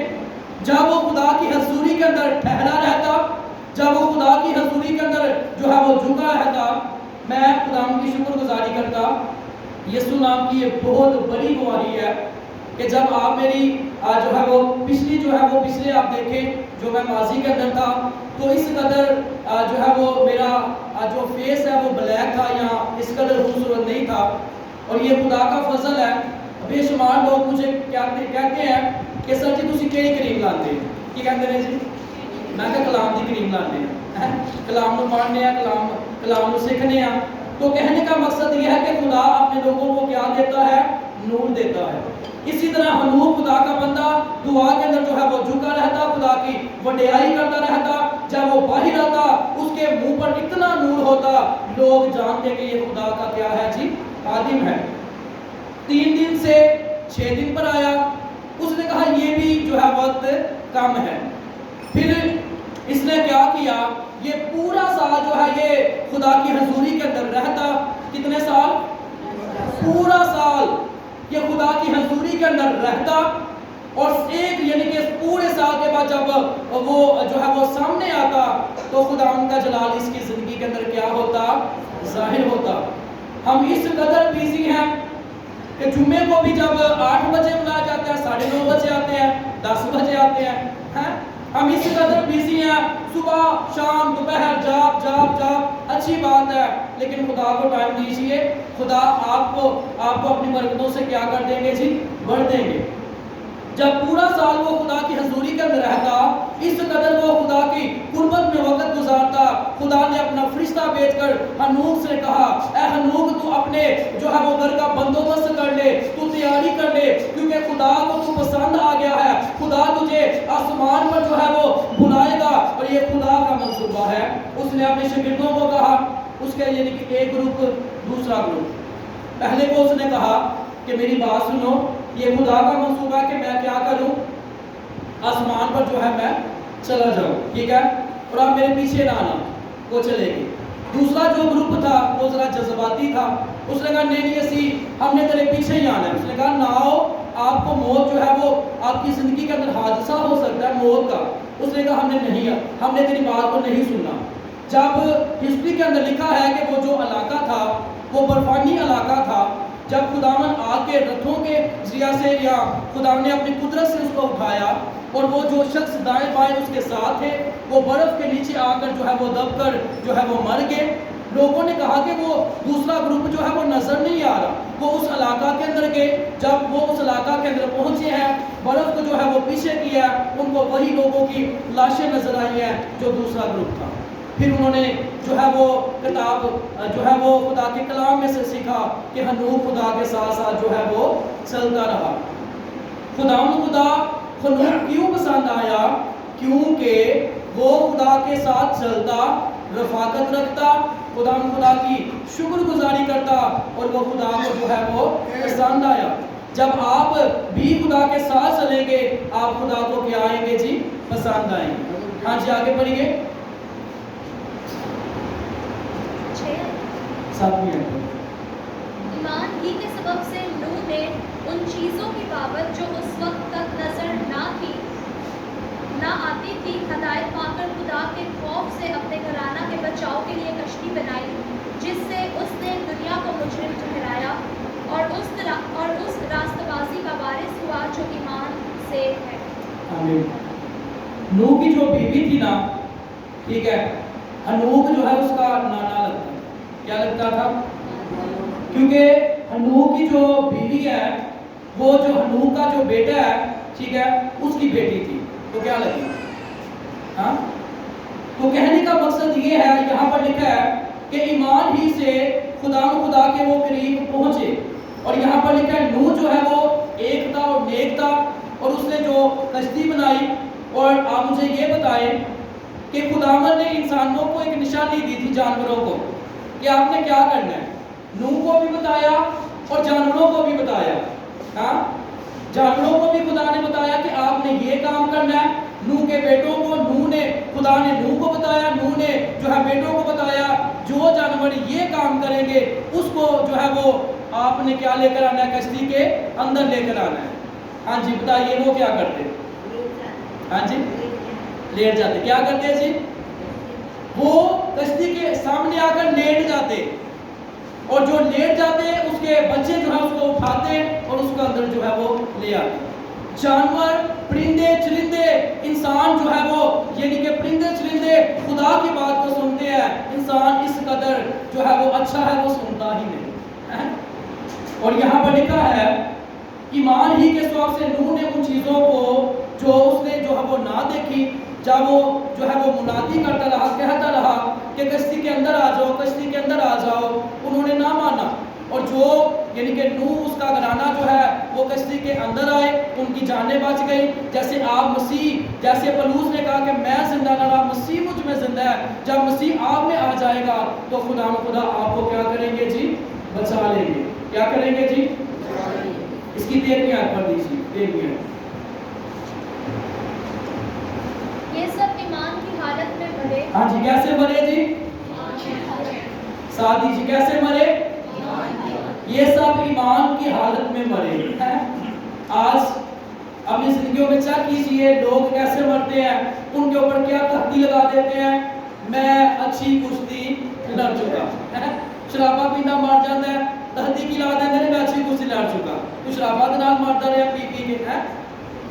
जब वो खुदा की हजूरी के अंदर ठहरा रहता, जब वो खुदा की हजूरी के अंदर जो है वो झुका रहता, मैं खुदा की शुक्रगुजारी करता। यीशु नाम की ये बहुत बड़ी गवाही है कि जब आप मेरी जो है वो पिछले आप देखें जो मैं माजी के अंदर था तो इस कदर जो है वो मेरा जो फेस है वो ब्लैक था या इस कदर खूबसूरत नहीं था। और ये खुदा का फजल है। बेशुमार लोग मुझे कहते हैं कि सर जी तुसी केड़ी करीम लाते की कहते हैं जी? मैं क्या कलाम की करीम लाते हैं, कलाम को पढ़ने हैं, कलाम को सीखने हैं। तो कहने का मकसद यह है कि खुदा अपने लोगों को क्या देता है? नूर देता है। इसी तरह हनूक खुदा का बंदा दुआ के अंदर जो है वो झुका रहता, खुदा की वडियाई करता रहता। जब वो बाहर आता उसके मुंह पर इतना नूर होता, लोग जानते कि ये खुदा का क्या है जी? खादिम है। 3 दिन से 6 दिन पर आया। उसने कहा ये भी जो है वक्त कम है। फिर इसने क्या किया? ये पूरा साल जो है ये खुदा की हजूरी के अंदर रहता। कितने साल? पूरा साल ये खुदा की हजूरी के अंदर रहता। और एक यानी कि पूरे साल के बाद जब वो जो है वो सामने आता तो खुदा उनका जलाल इसकी जिंदगी के अंदर क्या होता? जाहिर होता। हम इस कदर बिजी हैं कि जुम्मे को भी जब 8 बजे बुलाया जाता है, 9:30 बजे आते हैं, 10 बजे आते हैं। हम इस कदर बिजी हैं, सुबह शाम दोपहर जाप अच्छी बात है, लेकिन खुदा को टाइम दीजिए, खुदा आपको अपनी बरकतों से क्या कर देंगे जी, भर देंगे। जब पूरा साल वो खुदा की हजूरी के अंदर रहता, इस कदर वो खुदा की कुर्बत में वक्त गुजारता, खुदा ने अपना फरिश्ता भेजकर हनूक से कहा, ए हनूक तू अपने जो है वो घर का बंदोबस्त कर ले, तू तैयारी कर ले, क्योंकि खुदा को तू पसंद आ गया है, खुदा तुझे आसमान पर जो है वो बुलाएगा, और ये खुदा का मंसूबा है। उसने अपने शागिर्दों को कहा, उसके यानी कि एक ग्रुप दूसरा ग्रुप, पहले को उसने कहा कि मेरी बात सुनो, ये खुदा का मंसूबा है कि मैं क्या करूं, आसमान पर जो है मैं चला जाऊं, ठीक है, और आप मेरे पीछे ना आना, वो चलेगी। दूसरा जो ग्रुप था वो जरा जज्बाती था, उसने कहा नहीं ऐसी हमने तेरे पीछे ही आना है। उसने कहा ना आओ, आपको मौत जो है वो आपकी जिंदगी के अंदर हादसा हो सकता है मौत का। उसने कहा हमने तेरी बात को नहीं सुनना। जब हिस्ट्री के अंदर लिखा है कि वो जो इलाका था वो बर्फानी इलाका था, जब खुदावन आके रथों के जरिया से या खुदा ने अपनी कुदरत से उसको उठाया, और वो जो शख्स दाएं बाएं उसके साथ थे वो बर्फ के नीचे आकर जो है वो दबकर जो है वो मर गए। लोगों ने कहा कि वो दूसरा ग्रुप जो है वो नजर नहीं आ रहा, वो उस इलाका के अंदर गए। जब वो उस इलाका के अंदर पहुंचे हैं, बर्फ को जो है वो पीछे किया, उनको वही लोगों की लाशें नजर आई हैं जो दूसरा ग्रुप था। फिर उन्होंने जो है वो किताब जो है वो खुदा के कलाम में से सीखा कि हनूक खुदा के साथ साथ जो है वो चलता रहा। खुदा हनूक क्यों पसंद आया, क्योंकि वो खुदा के साथ चलता, रफाकत रखता, खुदा की शुक्रगुजारी करता, और वो खुदा को जो है वो पसंद आया। जब आप भी खुदा के साथ चलेंगे, आप खुदा को क्या आएंगे जी, पसंद आएंगे। हाँ जी, आगे बढ़िए। 7 ईमान ही के सबब से नूह ने उन चीज़ों की बाबत जो उस वक्त तक नजर ना आती थी, हदायत पाकर खुदा के खौफ से अपने घराना के बचाव के लिए कश्ती बनाई, जिससे उसने दुनिया को मुजरिम ठहराया और उस रास्तबाजी का वारिस हुआ जो ईमान से है। आमीन। नूह की जो बीवी थी ना, ठीक है, हनूक जो है उसका नाना लगता, क्या लगता था, क्योंकि हनूक की जो बीवी है वो जो हनूक का जो बेटा है, ठीक है, उसकी बेटी थी, तो क्या लगी। हाँ, तो कहने का मकसद ये है, यहाँ पर लिखा है कि ईमान ही से खुदा के वो करीब पहुंचे, और यहाँ पर लिखा है नूह जो है वो एक था और नेक था, और उसने जो कश्ती बनाई। और आप मुझे ये बताएं कि खुदावन ने इंसानों को एक निशानी दी थी, जानवरों को, कि आपने क्या करना है। नूह को भी बताया और जानवरों को भी बताया। हाँ, जानवरों को भी खुदा ने बताया कि आपने ये काम करना है। नूह के बेटों को खुदा ने नूह को बताया, नूह ने जो है बेटों को बताया, जो जानवर ये काम करेंगे उसको जो है वो आपने क्या लेकर आना है, कश्ती के अंदर लेकर आना है। हाँ जी, बताइए वो क्या करते। हाँ जी, लेट जाते। क्या करते जी, वो कश्ती के सामने आकर लेट जाते, और जो लेट जाते उसके बच्चे जो है उसको उठाते और उसका अंदर जो है वो ले आते। जानवर, परिंदे, चरिंदे, इंसान जो है वो यानी कि परिंदे चरिंदे खुदा की बात को सुनते हैं, इंसान इस कदर जो है वो अच्छा है वो सुनता ही नहीं है। और यहाँ पर लिखा है ईमान ही के सबब से नूह ने उन चीज़ों को जो उसने जो है वो ना देखी, जब वो जो है वो मुनादी करता रहा, कहता रहा कि कश्ती के अंदर आ जाओ, कश्ती के अंदर आ जाओ, उन्होंने ना माना। और जो यानी कि नूह उसका घराना जो है वो कश्ती के अंदर आए, उनकी जानें बच गई। जैसे आप मसीह, जैसे पौलुस ने कहा कि मैं जिंदा ना रहा, मसीह मुझ में जिंदा है, जब मसीह आप में आ जाएगा तो खुदा आपको क्या करेंगे जी, बचा लेंगे। क्या करेंगे जी, इसकी 13वीं आयत पढ़ दीजिए। 13वीं आयत। ये सब ईमान की हालत में मरे। हाँ जी, कैसे मरे जी, सादी जी, कैसे मरे, ये सब ईमान की हालत में मरे हैं। आज अपनी जिंदगियों में चेक कीजिए, लोग कैसे मरते हैं, उनके ऊपर क्या तहदी लगा देते हैं, मैं अच्छी कुश्ती लड़ चुका है, शराबा पीना मार जाता है, तहदी की लगा देते हैं मैं अच्छी कुश्ती लड़ चुका। برادر یا بیوی کے ہیں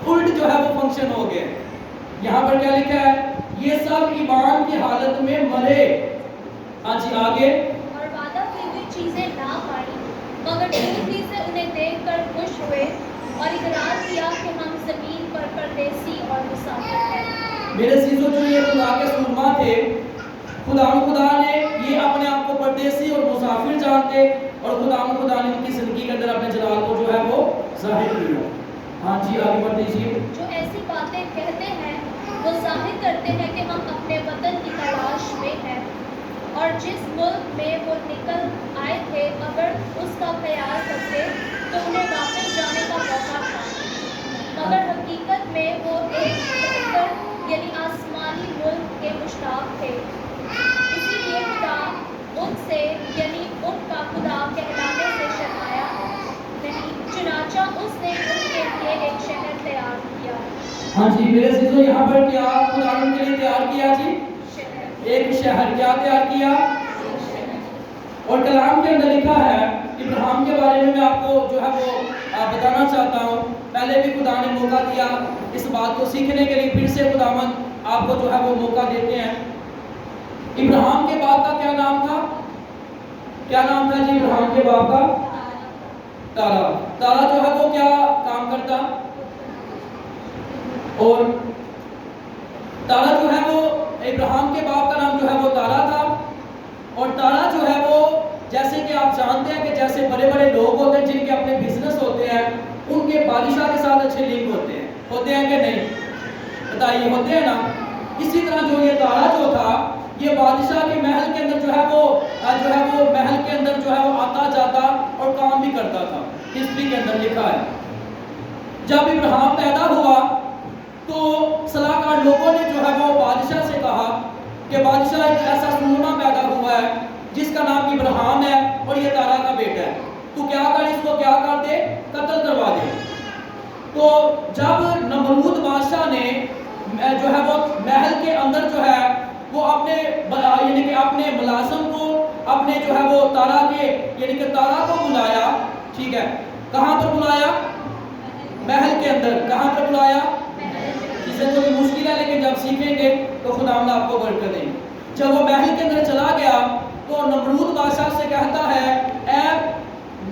الٹ جو ہے وہ فنکشن ہو گئے. یہاں پر کیا لکھا ہے؟ یہ سب ایمان کی حالت میں مرے. ہاں جی آگے. اور وعدہ کی ہوئی چیزیں نہ پائیں مگر ٹھیک سے انہیں دیکھ کر خوش ہوئے اور اقرار کیا کہ ہم زمین پر پردیسی اور مسافر ہیں. میرے عزیزو جو یہ خدا کے سورما تھے خدا نے یہ اپنے آپ کو پردیسی اور مسافر جانتے اور خدا نے ان کی زندگی کے اندر اپنے جلال کو جو ہے وہ ظاہر کیا. ہاں جی آگے بڑھ دیجیے. جو ایسی باتیں کہتے ہیں وہ ظاہر کرتے ہیں کہ ہم اپنے وطن کی تلاش میں ہیں اور جس ملک میں وہ نکل آئے تھے اگر اس کا خیال کرتے تو انہیں واپس جانے کا موقع تھا مگر حقیقت میں وہ ایک بہتر یعنی آسمانی ملک کے مشتاق تھے. اسی لیے خدا ان سے یعنی ان کا خدا کہلانے سے شرمایا نہیں چنانچہ اس نے ان کے لیے ایک شہر تیار کیا. ہاں جی میرے عزیزو یہاں پر کیا خدا نے ان کے لیے تیار کیا جی؟ ایک شہر. کیا تیار کیا؟ اور کلام کے اندر لکھا ہے ابراہیم کے بارے میں آپ کو جو ہے وہ بتانا چاہتا ہوں. پہلے بھی خدا نے موقع دیا اس بات کو سیکھنے کے لیے, پھر سے خداوند آپ کو جو ہے وہ موقع دیتے ہیں. ابراہیم کے باپ کا کیا نام تھا؟ کیا نام تھا جی ابراہیم کے باپ کا؟ تارا. تارا جو ہے وہ کیا کام کرتا؟ اور تارا جو ہے وہ ابراہیم کے باپ کا نام جو ہے وہ تارا تھا. اور تارا جو ہے وہ جیسے کہ آپ جانتے ہیں کہ جیسے بڑے بڑے لوگ ہوتے ہیں جن کے اپنے بزنس ہوتے ہیں ان کے بادشاہ کے ساتھ اچھے لنک ہوتے ہیں کہ نہیں؟ بتائیے ہوتے ہیں نا. اسی طرح جو یہ تارا جو تھا یہ بادشاہ کے محل کے اندر جو ہے وہ محل کے اندر جو ہے وہ آتا جاتا اور کام بھی کرتا تھا. ہسٹری کے اندر لکھا ہے جب ابراہیم پیدا ہوا تو صلاح کار لوگوں نے جو ہے وہ بادشاہ سے کہا کہ بادشاہ ایک ایسا سورما پیدا ہوا ہے جس کا نام ابراہیم ہے اور یہ تارا کا بیٹا ہے, تو کیا کر اس کو کیا کر دے, قتل کروا دے. تو جب نمرود بادشاہ نے جو ہے وہ محل کے اندر جو ہے وہ اپنے یعنی کہ اپنے ملازم کو اپنے جو ہے وہ تارا کے یعنی کہ تارا کو بلایا. ٹھیک ہے, کہاں پر بلایا؟ محل کے اندر. کہاں پر بلایا؟ چیزیں تھوڑی مشکل ہے لیکن جب سیکھیں گے تو خدا نے آپ کو برکت دیں. جب وہ محل کے اندر چلا گیا تو نمرود بادشاہ سے کہتا ہے اے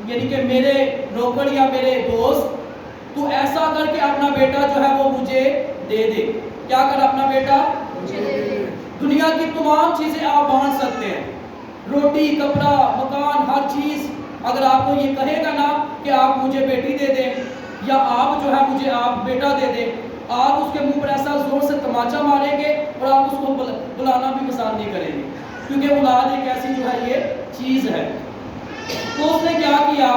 یعنی کہ میرے نوکر یا میرے دوست تو ایسا کر کے اپنا بیٹا جو ہے وہ مجھے دے دے. کیا کر اپنا بیٹا؟ دنیا کی تمام چیزیں آپ بانٹ سکتے ہیں, روٹی کپڑا مکان ہر چیز. اگر آپ کو یہ کہے گا نا کہ آپ مجھے بیٹی دے دیں یا آپ جو ہے مجھے آپ بیٹا دے دیں, آپ اس کے منہ پر ایسا زور سے تماچا ماریں گے اور آپ اس کو بلانا بھی پسند نہیں کریں گے کیونکہ اولاد ایک ایسی جو ہے یہ چیز ہے. تو اس نے کیا کیا,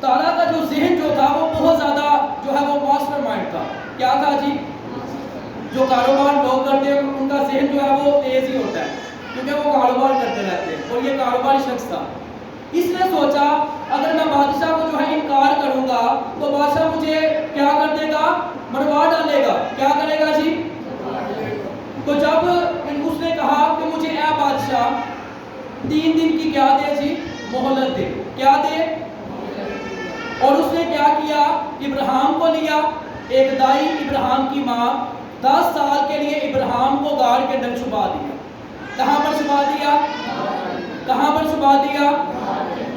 تارا کا جو ذہن جو تھا وہ بہت زیادہ جو ہے وہ ماسٹر مائنڈ تھا. کیا تھا جی؟ جو کاروبار لوگ کرتے ہیں ان کا ذہن جو ہے وہ تیز ہی ہوتا ہے کیونکہ وہ کاروبار کرتے رہتے ہیں اور یہ کاروباری شخص تھا. اس نے سوچا اگر میں بادشاہ کو جو ہے انکار کروں گا تو بادشاہ مجھے کیا کر دے گا, مروا ڈالے گا. کیا کرے گا جی؟ تو جب اس نے کہا کہ مجھے اے بادشاہ 3 دن کی کیا دے جی, مہلت دے. کیا دے؟ اور اس نے کیا کیا, ابراہیم کو لیا, ایک دائی ابراہیم کی ماں 10 سال کے لیے ابراہیم کو غار کے اندر چھپا دیا. کہاں پر چھپا دیا؟ کہاں پر چھپا دیا؟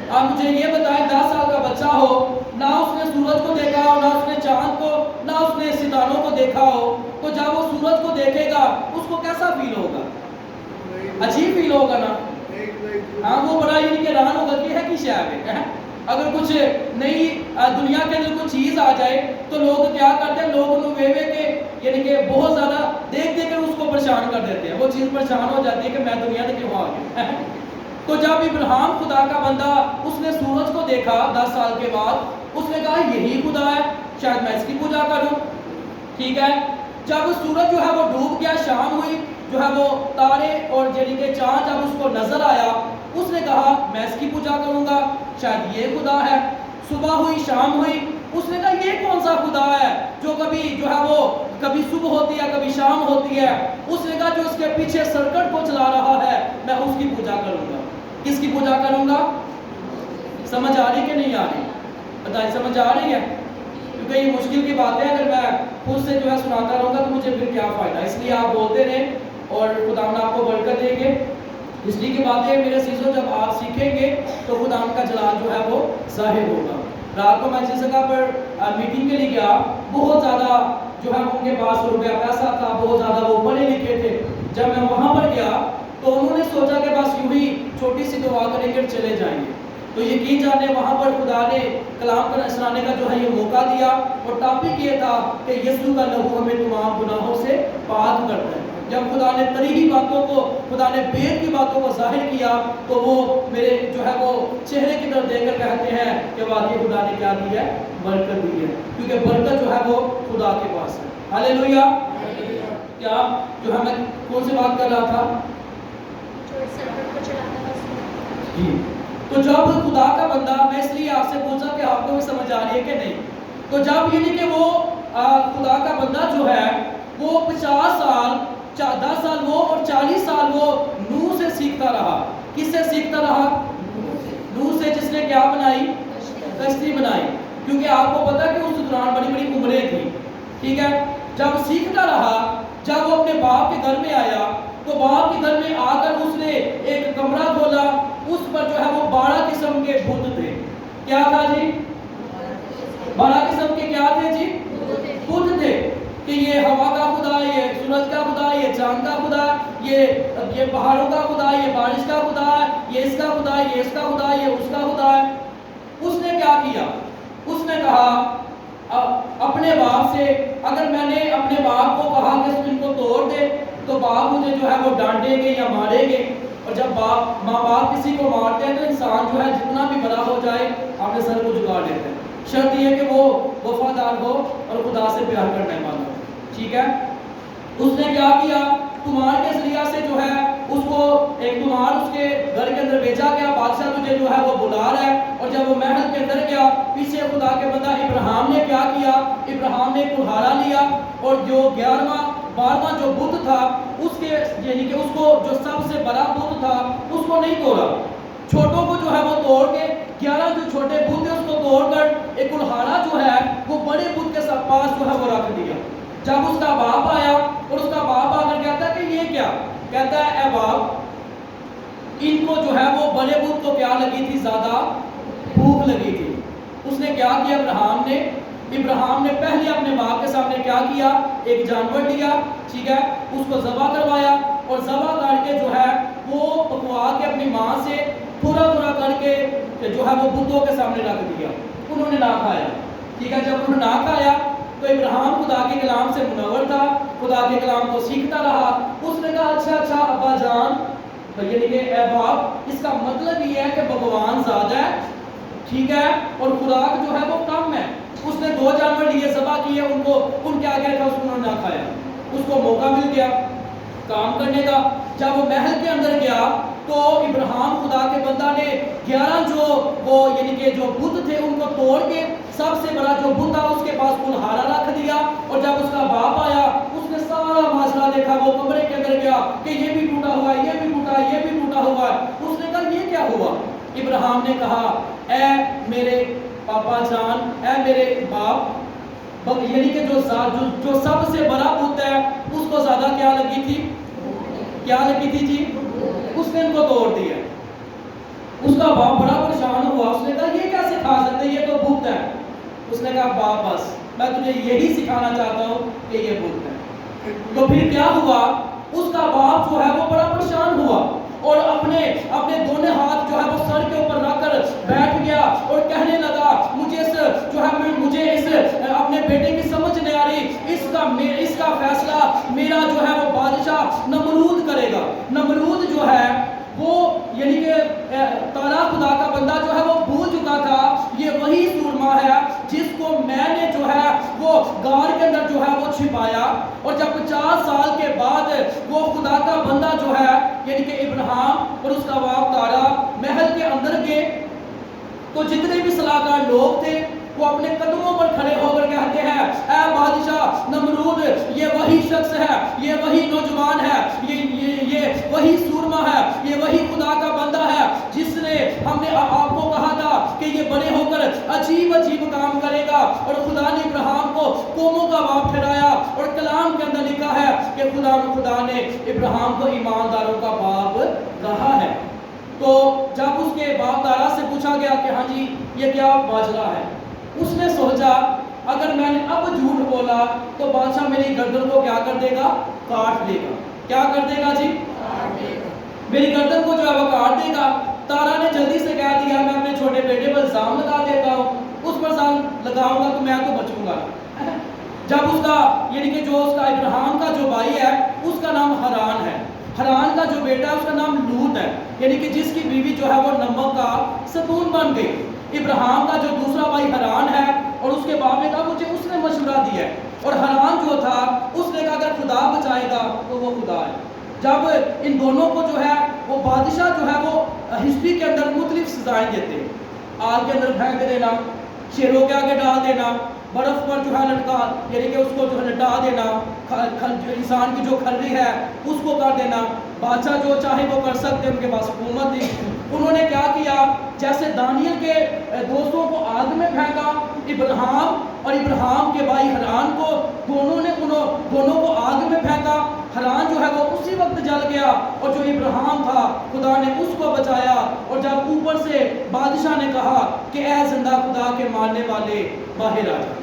آپ مجھے یہ بتائیں 10 سال کا بچہ ہو, نہ اس نے سورج کو دیکھا ہو, نہ اس نے چاند کو, نہ اس نے ستاروں کو دیکھا ہو, تو جب وہ سورج کو دیکھے گا اس کو کیسا فیل ہوگا؟ عجیب فیل ہوگا نا. ہاں وہ بڑا یعنی کہ ران ہوگا کہ ہے کی شاید ہے. اگر کچھ نئی دنیا کے اندر کوئی چیز آ جائے تو لوگ کیا کرتے ہیں, لوگ انہوں وے کے یعنی کہ بہت زیادہ دیکھ کر اس کو پریشان کر دیتے ہیں. وہ چیز پریشان ہو جاتی ہے کہ میں دنیا سے کیوں آ گیا. تو جب ابراہیم خدا کا بندہ اس نے سورج کو دیکھا 10 سال کے بعد, اس نے کہا یہی خدا ہے, شاید میں اس کی پوجا کروں. ٹھیک ہے, جب سورج جو ہے وہ ڈوب گیا, شام ہوئی, جو ہے وہ تارے اور یعنی کہ چاند جب اس کو نظر آیا اس نے کہا میں اس کی پوجا کروں گا, شاید یہ خدا ہے. صبح ہوئی, شام ہوئی, اس نے کہا یہ کون سا خدا ہے جو کبھی جو ہے وہ کبھی صبح ہوتی ہے کبھی شام ہوتی ہے. اس نے کہا جو اس کے پیچھے سرکٹ کو چلا رہا ہے میں اس کی پوجا کروں گا. کس کی پوجا کروں گا؟ سمجھ آ رہی کہ نہیں آ رہی؟ بتائیں سمجھ آ رہی ہے؟ کیونکہ یہ مشکل کی بات ہے، اگر میں خود سے جو ہے سناتا رہوں گا تو مجھے پھر کیا فائدہ، اس لیے آپ بولتے رہیں اور خدا آپ کو برکت دیں گے۔ اس لیے کی بات ہے میرے عزیزوں، جب آپ سیکھیں گے تو خدا کا جلال جو ہے وہ ظاہر ہوگا۔ رات کو میں جس جگہ پر میٹنگ کے لیے گیا، بہت زیادہ جو ہے ان کے پاس روپیہ پیسہ تھا، بہت زیادہ وہ پڑھے لکھے تھے۔ جب میں وہاں پر گیا تو انہوں نے سوچا کہ بس یوں ہی چھوٹی سی دعا کریں گے چلے جائیں گے، تو یقین جانے وہاں پر خدا نے کلام کا سنانے کا جو ہے یہ موقع دیا، اور ٹاپک یہ تھا کہ یسوع کا لہو ہمیں تمام گناہوں سے پاک کرتا ہے۔ جب خدا نے تریحی باتوں کو، خدا نے بید کی باتوں کو ظاہر کیا تو وہ میرے جو ہے وہ چہرے کی طرف دیکھ کر کہتے ہیں کہ واقعی خدا نے کیا دی ہے، برکت دی ہے، کیونکہ برکت جو ہے وہ خدا کے پاس ہے۔ ہاللیلویہ۔ کیا جو ہے میں کون سی بات کر رہا تھا؟ جی، تو جب خدا کا بندہ، میں اس لیے آپ سے پوچھا کہ آپ کو بھی سمجھ آ رہی ہے کہ نہیں، تو جب یہ نہیں کہ وہ خدا کا بندہ جو ہے وہ 50 سال 10 سال وہ اور 40 سال وہ نوح سے سیکھتا رہا۔ کس سے سیکھتا رہا؟ نوح سے، جس نے کیا بنائی؟ کشتی بنائی۔ کیونکہ آپ کو پتا کہ اس دوران بڑی بڑی عمریں تھیں، ٹھیک ہے۔ جب سیکھتا رہا، جب وہ اپنے باپ کے گھر میں آیا تو باپ کے گھر میں آ کر اس نے ایک کمرہ کھولا، اس پر جو ہے وہ 12 قسم کے بت تھے۔ کیا تھا جی؟ 12 قسم کے کیا تھے جی؟ بت تھے، کہ یہ ہوا کا خدا، یہ سورج کا خدا، یہ چاند کا خدا، یہ پہاڑوں کا خدا، یہ بارش کا خدا، یہ اس کا خدا، یہ اس کا خدا، یہ اس کا خدا ہے۔ اس نے کیا کیا؟ اس نے کہا اپنے باپ سے، اگر میں نے اپنے باپ کو کہا کہ ان کو توڑ دے تو باپ مجھے جو ہے وہ ڈانٹیں گے یا ماریں گے، اور جب ماں باپ کسی کو مارتے ہیں تو انسان جو ہے جتنا بھی بڑا ہو جائے اپنے سر کو جھکا دیتے ہیں، شرط یہ کہ وہ وفادار ہو اور خدا سے پیار کرنے والا ہو، ٹھیک ہے۔ اس نے کیا کیا؟ کمار کے ذریعہ سے جو ہے اس کو ایک کمار اس کے گھر کے اندر بھیجا گیا، بادشاہ تجھے جو ہے وہ بلا رہا ہے، اور جب وہ محل کے اندر گیا، پیچھے خدا کے بندہ ابراہیم نے کیا کیا؟ ابراہیم نے کلہاڑا لیا اور جو 12واں جو بت تھا اس کے، یعنی کہ اس کو جو سب سے بڑا بت تھا اس کو نہیں توڑا، چھوٹوں کو جو ہے وہ توڑ کے 11 جو چھوٹے بت تھے اس کو توڑ کر ایک کلہاڑا جو ہے وہ بڑے بت کے پاس جو ہے وہ رکھ دیا۔ جب اس کا باپ آیا اور اس کا باپ آ کر کہتا ہے کہ یہ کیا؟ کہتا ہے اے باپ، ان کو جو ہے وہ بڑے بت کو کیا لگی تھی؟ زیادہ بھوک لگی تھی۔ اس نے کیا کیا؟ ابراہیم نے پہلے اپنے باپ کے سامنے کیا کیا؟ ایک جانور لیا، ٹھیک ہے، اس کو ذبح کروایا، اور ذبح کر کے جو ہے وہ پکوا کے اپنی ماں سے تھوڑا تھوڑا کر کے جو ہے وہ بتوں کے سامنے رکھ دیا۔ انہوں نے نہ کھایا، ٹھیک ہے۔ جب انہوں نے نہ کھایا تو ابراہیم خدا کے کلام سے منور تھا، خدا کے کلام کو سیکھتا رہا۔ اس نے کہا اچھا ابا جان، یعنی کہ اے باپ، اس کا مطلب یہ ہے کہ بھگوان زیادہ ہے، ٹھیک ہے، اور خوراک جو ہے وہ کم ہے۔ اس نے 2 جانور لیے، ذبح کیے، ان کے آگے رکھا، اس کو انہوں نے نہ کھایا۔ اس کو موقع مل گیا کام کرنے کا۔ جب وہ محل کے اندر گیا تو ابراہیم خدا کے بندہ نے 11 جو وہ یعنی کہ جو بت تھے ان کو توڑ کے سب سے بڑا جو بت تھا اس کے پاس کلہاڑا رکھ دیا، اور جب اس کا باپ آیا اس نے سارا معاشرہ دیکھا، وہ کمرے کے اندر گیا کہ یہ بھی ٹوٹا ہوا ہے، یہ بھی ٹوٹا ہے، یہ بھی ٹوٹا ہوا ہے۔ اس نے کہا یہ کیا ہوا؟ ابراہیم نے کہا اے میرے پاپا جان، اے میرے باپ، یعنی کہ جو سب سے بڑا بت ہے اس کو زیادہ کیا لگی تھی؟ کیا لگی تھی جی؟ اس نے ان کو توڑ دیا۔ اس کا باپ بڑا پریشان ہوا، اس نے کہا یہ کیسے کھا سکتے، یہ تو بت ہے۔ اس نے کہا باپ بس میں تجھے یہی سکھانا چاہتا ہوں کہ یہ بت ہے۔ تو پھر کیا ہوا؟ اس کا باپ جو ہے وہ بڑا پریشان ہوا اور اپنے دونوں ہاتھ جو ہے وہ سر کے اوپر رکھ کر بیٹھ گیا اور کہنے لگا مجھے اس اپنے بیٹے کی سمجھ نہیں آ رہی، اس کا فیصلہ میرا جو ہے وہ بادشاہ نمرود کرے گا۔ نمرود جو ہے وہ یعنی کہ تعالیٰ خدا کا بندہ جو ہے وہ بھول چکا تھا، یہ وہی سورما ہے جس کو میں نے جو ہے وہ غار کے اندر جو ہے وہ چھپایا، اور جب 50 سال کے بعد وہ خدا کا بندہ جو ہے یعنی کہ ابراہیم اور اس کا باپ تارا محل کے اندر گئے تو جتنے بھی صلاحکار لوگ تھے وہ اپنے قدموں پر کھڑے ہو کر کہتے ہیں اے بادشاہ نمرود، یہ وہی شخص ہے، یہ وہی نوجوان ہے، یہ وہی سورما ہے، یہ وہی خدا کا بندہ ہے جس نے ہم نے آپ کو کہا تھا کہ یہ بڑے ہو کر عجیب کام کرے गा। और खुदा ने इब्राहिम को कौमों का बाप ठहराया, और कलाम के अंदर लिखा है कि खुदा ने इब्राहिम को ईमानदारों का बाप कहा है। तो जब उसके बाप दादा से पूछा गया कि हाँ जी ये क्या माजरा है, उसने सोचा अगर मैंने अब झूठ बोला तो बादशाह मेरी गर्दन को क्या कर देगा, काट देगा। क्या कर देगा जी? मेरी गर्दन को जो है वो काट देगा। तारा ने जल्दी से कह दिया मैं अपने छोटे बेटे पर इल्जाम लगा देता हूँ, उस पर इल्जाम लगाऊंगा तो मैं तो बचूंगा। जब उसका यानी कि जो उसका इब्राहिम का जो भाई है उसका नाम हरान है, हरान का जो बेटा है उसका नाम लूत है, यानी कि जिसकी बीवी जो है वो नमक का सतून बन गई। इब्राहिम का जो दूसरा भाई हरान है, और उसके बाप ने कहा मुझे उसने मशवरा दिया है, और हरान जो था उसने कहा अगर खुदा बचाएगा तो वो खुदा है। जब इन दोनों को जो है वो बादशाह जो है वो हिस्ट्री के अंदर मुख्तलिफ सजाएं देते हैं। आग के अंदर फेंक देना, शेरों के आगे डाल देना, बर्फ पर जो है लटका यानी कि उसको जो है लटा देना, इंसान की जो खर्री है उसको कर देना। बादशाह जो चाहे वो कर सकते हैं, उनके पास हुकूमत थी। उन्होंने क्या किया, जैसे दानियल के दोस्तों को आग में फेंका, इब्राहिम और इब्राहिम के भाई हरान को दोनों को आग में फेंका। हरान जो है वो उसी वक्त जल गया, और जो इब्राहिम था खुदा ने उसको बचाया। और जब ऊपर से बादशाह ने कहा कि ऐ जिंदा खुदा के मारने वाले बाहर आ जा,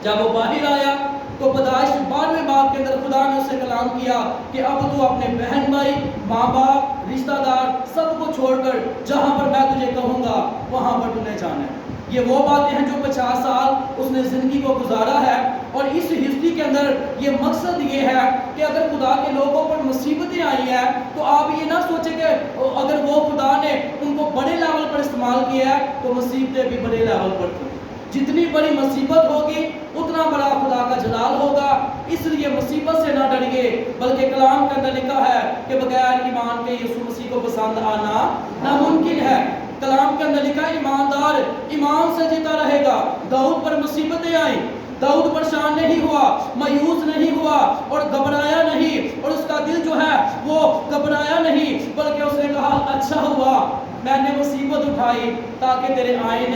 जब वो बाहर आया तो पैदाइश 12वें बाब के अंदर खुदा ने उससे कलाम किया कि अब तू अपने बहन भाई, माँ बाप, रिश्तेदार सबको छोड़कर जहाँ पर मैं तुझे कहूँगा वहाँ पर तूने जाना है। ये वो बातें हैं जो 50 साल उसने ज़िंदगी को गुजारा है। और इस हिस्ट्री के अंदर ये मकसद ये है कि अगर खुदा के लोगों पर मुसीबतें आई हैं तो आप ये ना सोचें कि अगर वो खुदा ने उनको बड़े लेवल पर इस्तेमाल किया है तो मुसीबतें भी बड़े लेवल पर थी। जितनी बड़ी मुसीबत होगी उतना बड़ा खुदा का जलाल होगा। इसलिए मुसीबत से ना डरिए, बल्कि कलाम के अंदर लिखा है कि बगैर ईमान के यीशु मसीह को पसंद आना नामुमकिन है। कलाम के अंदर लिखा है ईमानदार ईमान से जीता रहेगा। दाऊद पर मुसीबतें आई, दाऊद परेशान नहीं हुआ, मायूस नहीं हुआ और घबराया नहीं, और उसका दिल जो है वो घबराया नहीं, बल्कि उसने कहा अच्छा हुआ मैंने मुसीबत उठाई ताकि तेरे आयन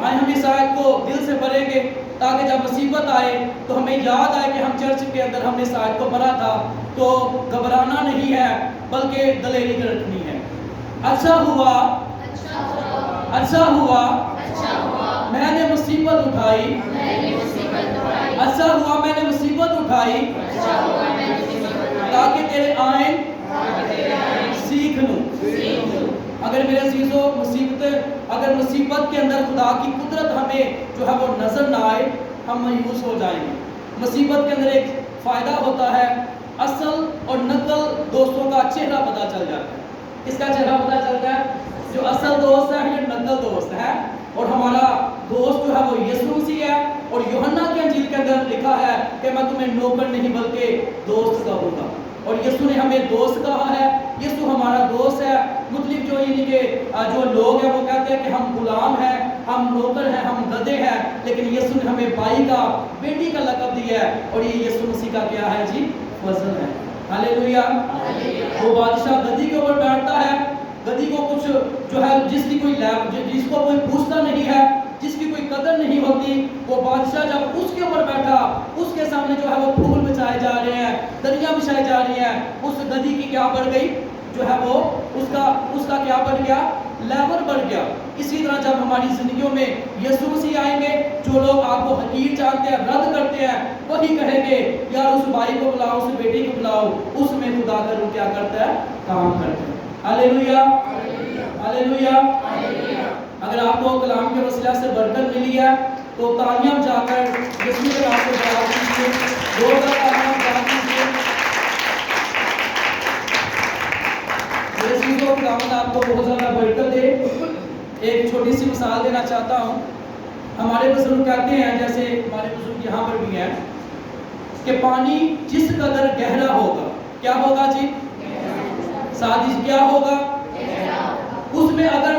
हम इस आयत को दिल से पढ़ेंगे ताकि जब मुसीबत आए तो हमें याद आए कि हम चर्च के अंदर हमने इस आयत को पढ़ा था। तो घबराना नहीं है बल्कि दलेरी रखनी है। अच्छा हुआ मैंने मुसीबत उठाई, अच्छा हुआ मैंने मुसीबत उठाई ताकि तेरे आयन सीख लूं। अगर मेरे अजीजों अगर मुसीबत के अंदर खुदा की कुदरत हमें जो है वो नजर ना आए, हम मायूस हो जाएंगे। मुसीबत के अंदर एक फायदा होता है, असल और नकल दोस्तों का चेहरा पता चल जाता है। किसका चेहरा पता चलता है? जो असल दोस्त है या नकल दोस्त है। और हमारा दोस्त जो है वो यीशु मसीह है। और यूहन्ना की इंजील के अंदर लिखा है कि मैं तुम्हें नौकर नहीं बल्कि दोस्त कहूँगा। और यीशु ने हमें दोस्त कहा है, यीशु हमारा दोस्त है। मुख्तलिफ जो यानी कि जो लोग हैं वो कहते हैं कि हम गुलाम हैं, हम नौकर हैं, हम गधे हैं, लेकिन यीशु ने हमें भाई का, बेटी का लक़ब दिया है। और ये यीशु मसीह का क्या है जी? फजल है। हालेलुया। वो बादशाह गद्दी के ऊपर बैठता है, गद्दी को कुछ जो है जिसको कोई पूछता नहीं है, जिसकी कोई कदर नहीं होती, वो बादशाह जब उसके ऊपर बैठा, उसके सामने जो है वो फूल बिछाए जा रहे हैं, दरियां बिछाई जा रही हैं। उस गद्दी की क्या बढ़ गई, जो है वो उसका क्या बढ़ गया, लेवल बढ़ गया। इसी तरह जब हमारी जिंदगियों में यीशु मसीह आएंगे, जो लोग आपको हकीर जानते हैं, रद्द करते हैं, वही कहेंगे यार उस भाई को बुलाओ, उस बेटी को बुलाओ, उसमें खुदा का रूह क्या करता है, काम करता है। Hallelujah, hallelujah. अगर आपको कलाम के वसीला से बरकत मिली है तो तालियां जाकर यीशु के नाम को बड़ा कीजिए, जोरदार तालियां बजा कीजिए। यीशु को खुदावंद आपको बहुत ज़्यादा बरकत दे। एक छोटी सी मिसाल देना चाहता हूँ। हमारे बुजुर्ग कहते हैं, जैसे हमारे बुजुर्ग यहाँ पर भी हैं, कि पानी जिस कदर गहरा होगा, क्या होगा जी? साजिश क्या होगा? उसमें अगर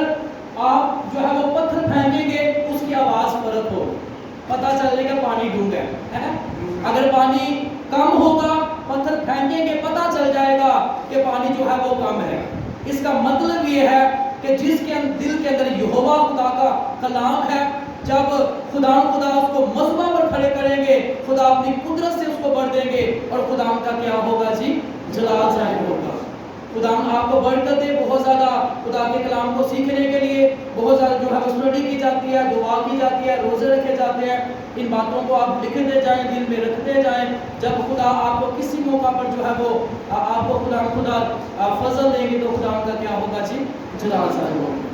आप जो है वो पत्थर फेंकेंगे उसकी आवाज फर्क हो, पता चलेगा पानी डूंगा है। अगर पानी कम होगा, पत्थर फेंकेंगे, पता चल जाएगा कि पानी जो है वो कम है। इसका मतलब ये है कि जिसके दिल के अंदर यहोवा खुदा का कलाम है, जब खुदा उस को मज़बा पर खड़े करेंगे, खुदा अपनी कुदरत से उसको भर देंगे और खुदा का क्या होगा जी, जलाल ज़ाहिर होगा। खुदा आपको बरकत दे। बहुत ज़्यादा खुदा के कलाम को सीखने के लिए बहुत ज़्यादा जो है वो स्टडी की जाती है, दुआ की जाती है, रोज़े रखे जाते हैं। इन बातों को आप लिखते जाएं, दिल में रखते जाएं। जब खुदा आपको किसी मौका पर जो है वो आपको खुदा फजल देंगे तो खुदा का क्या होगा जी, जलाल ज़ाहिर होगा।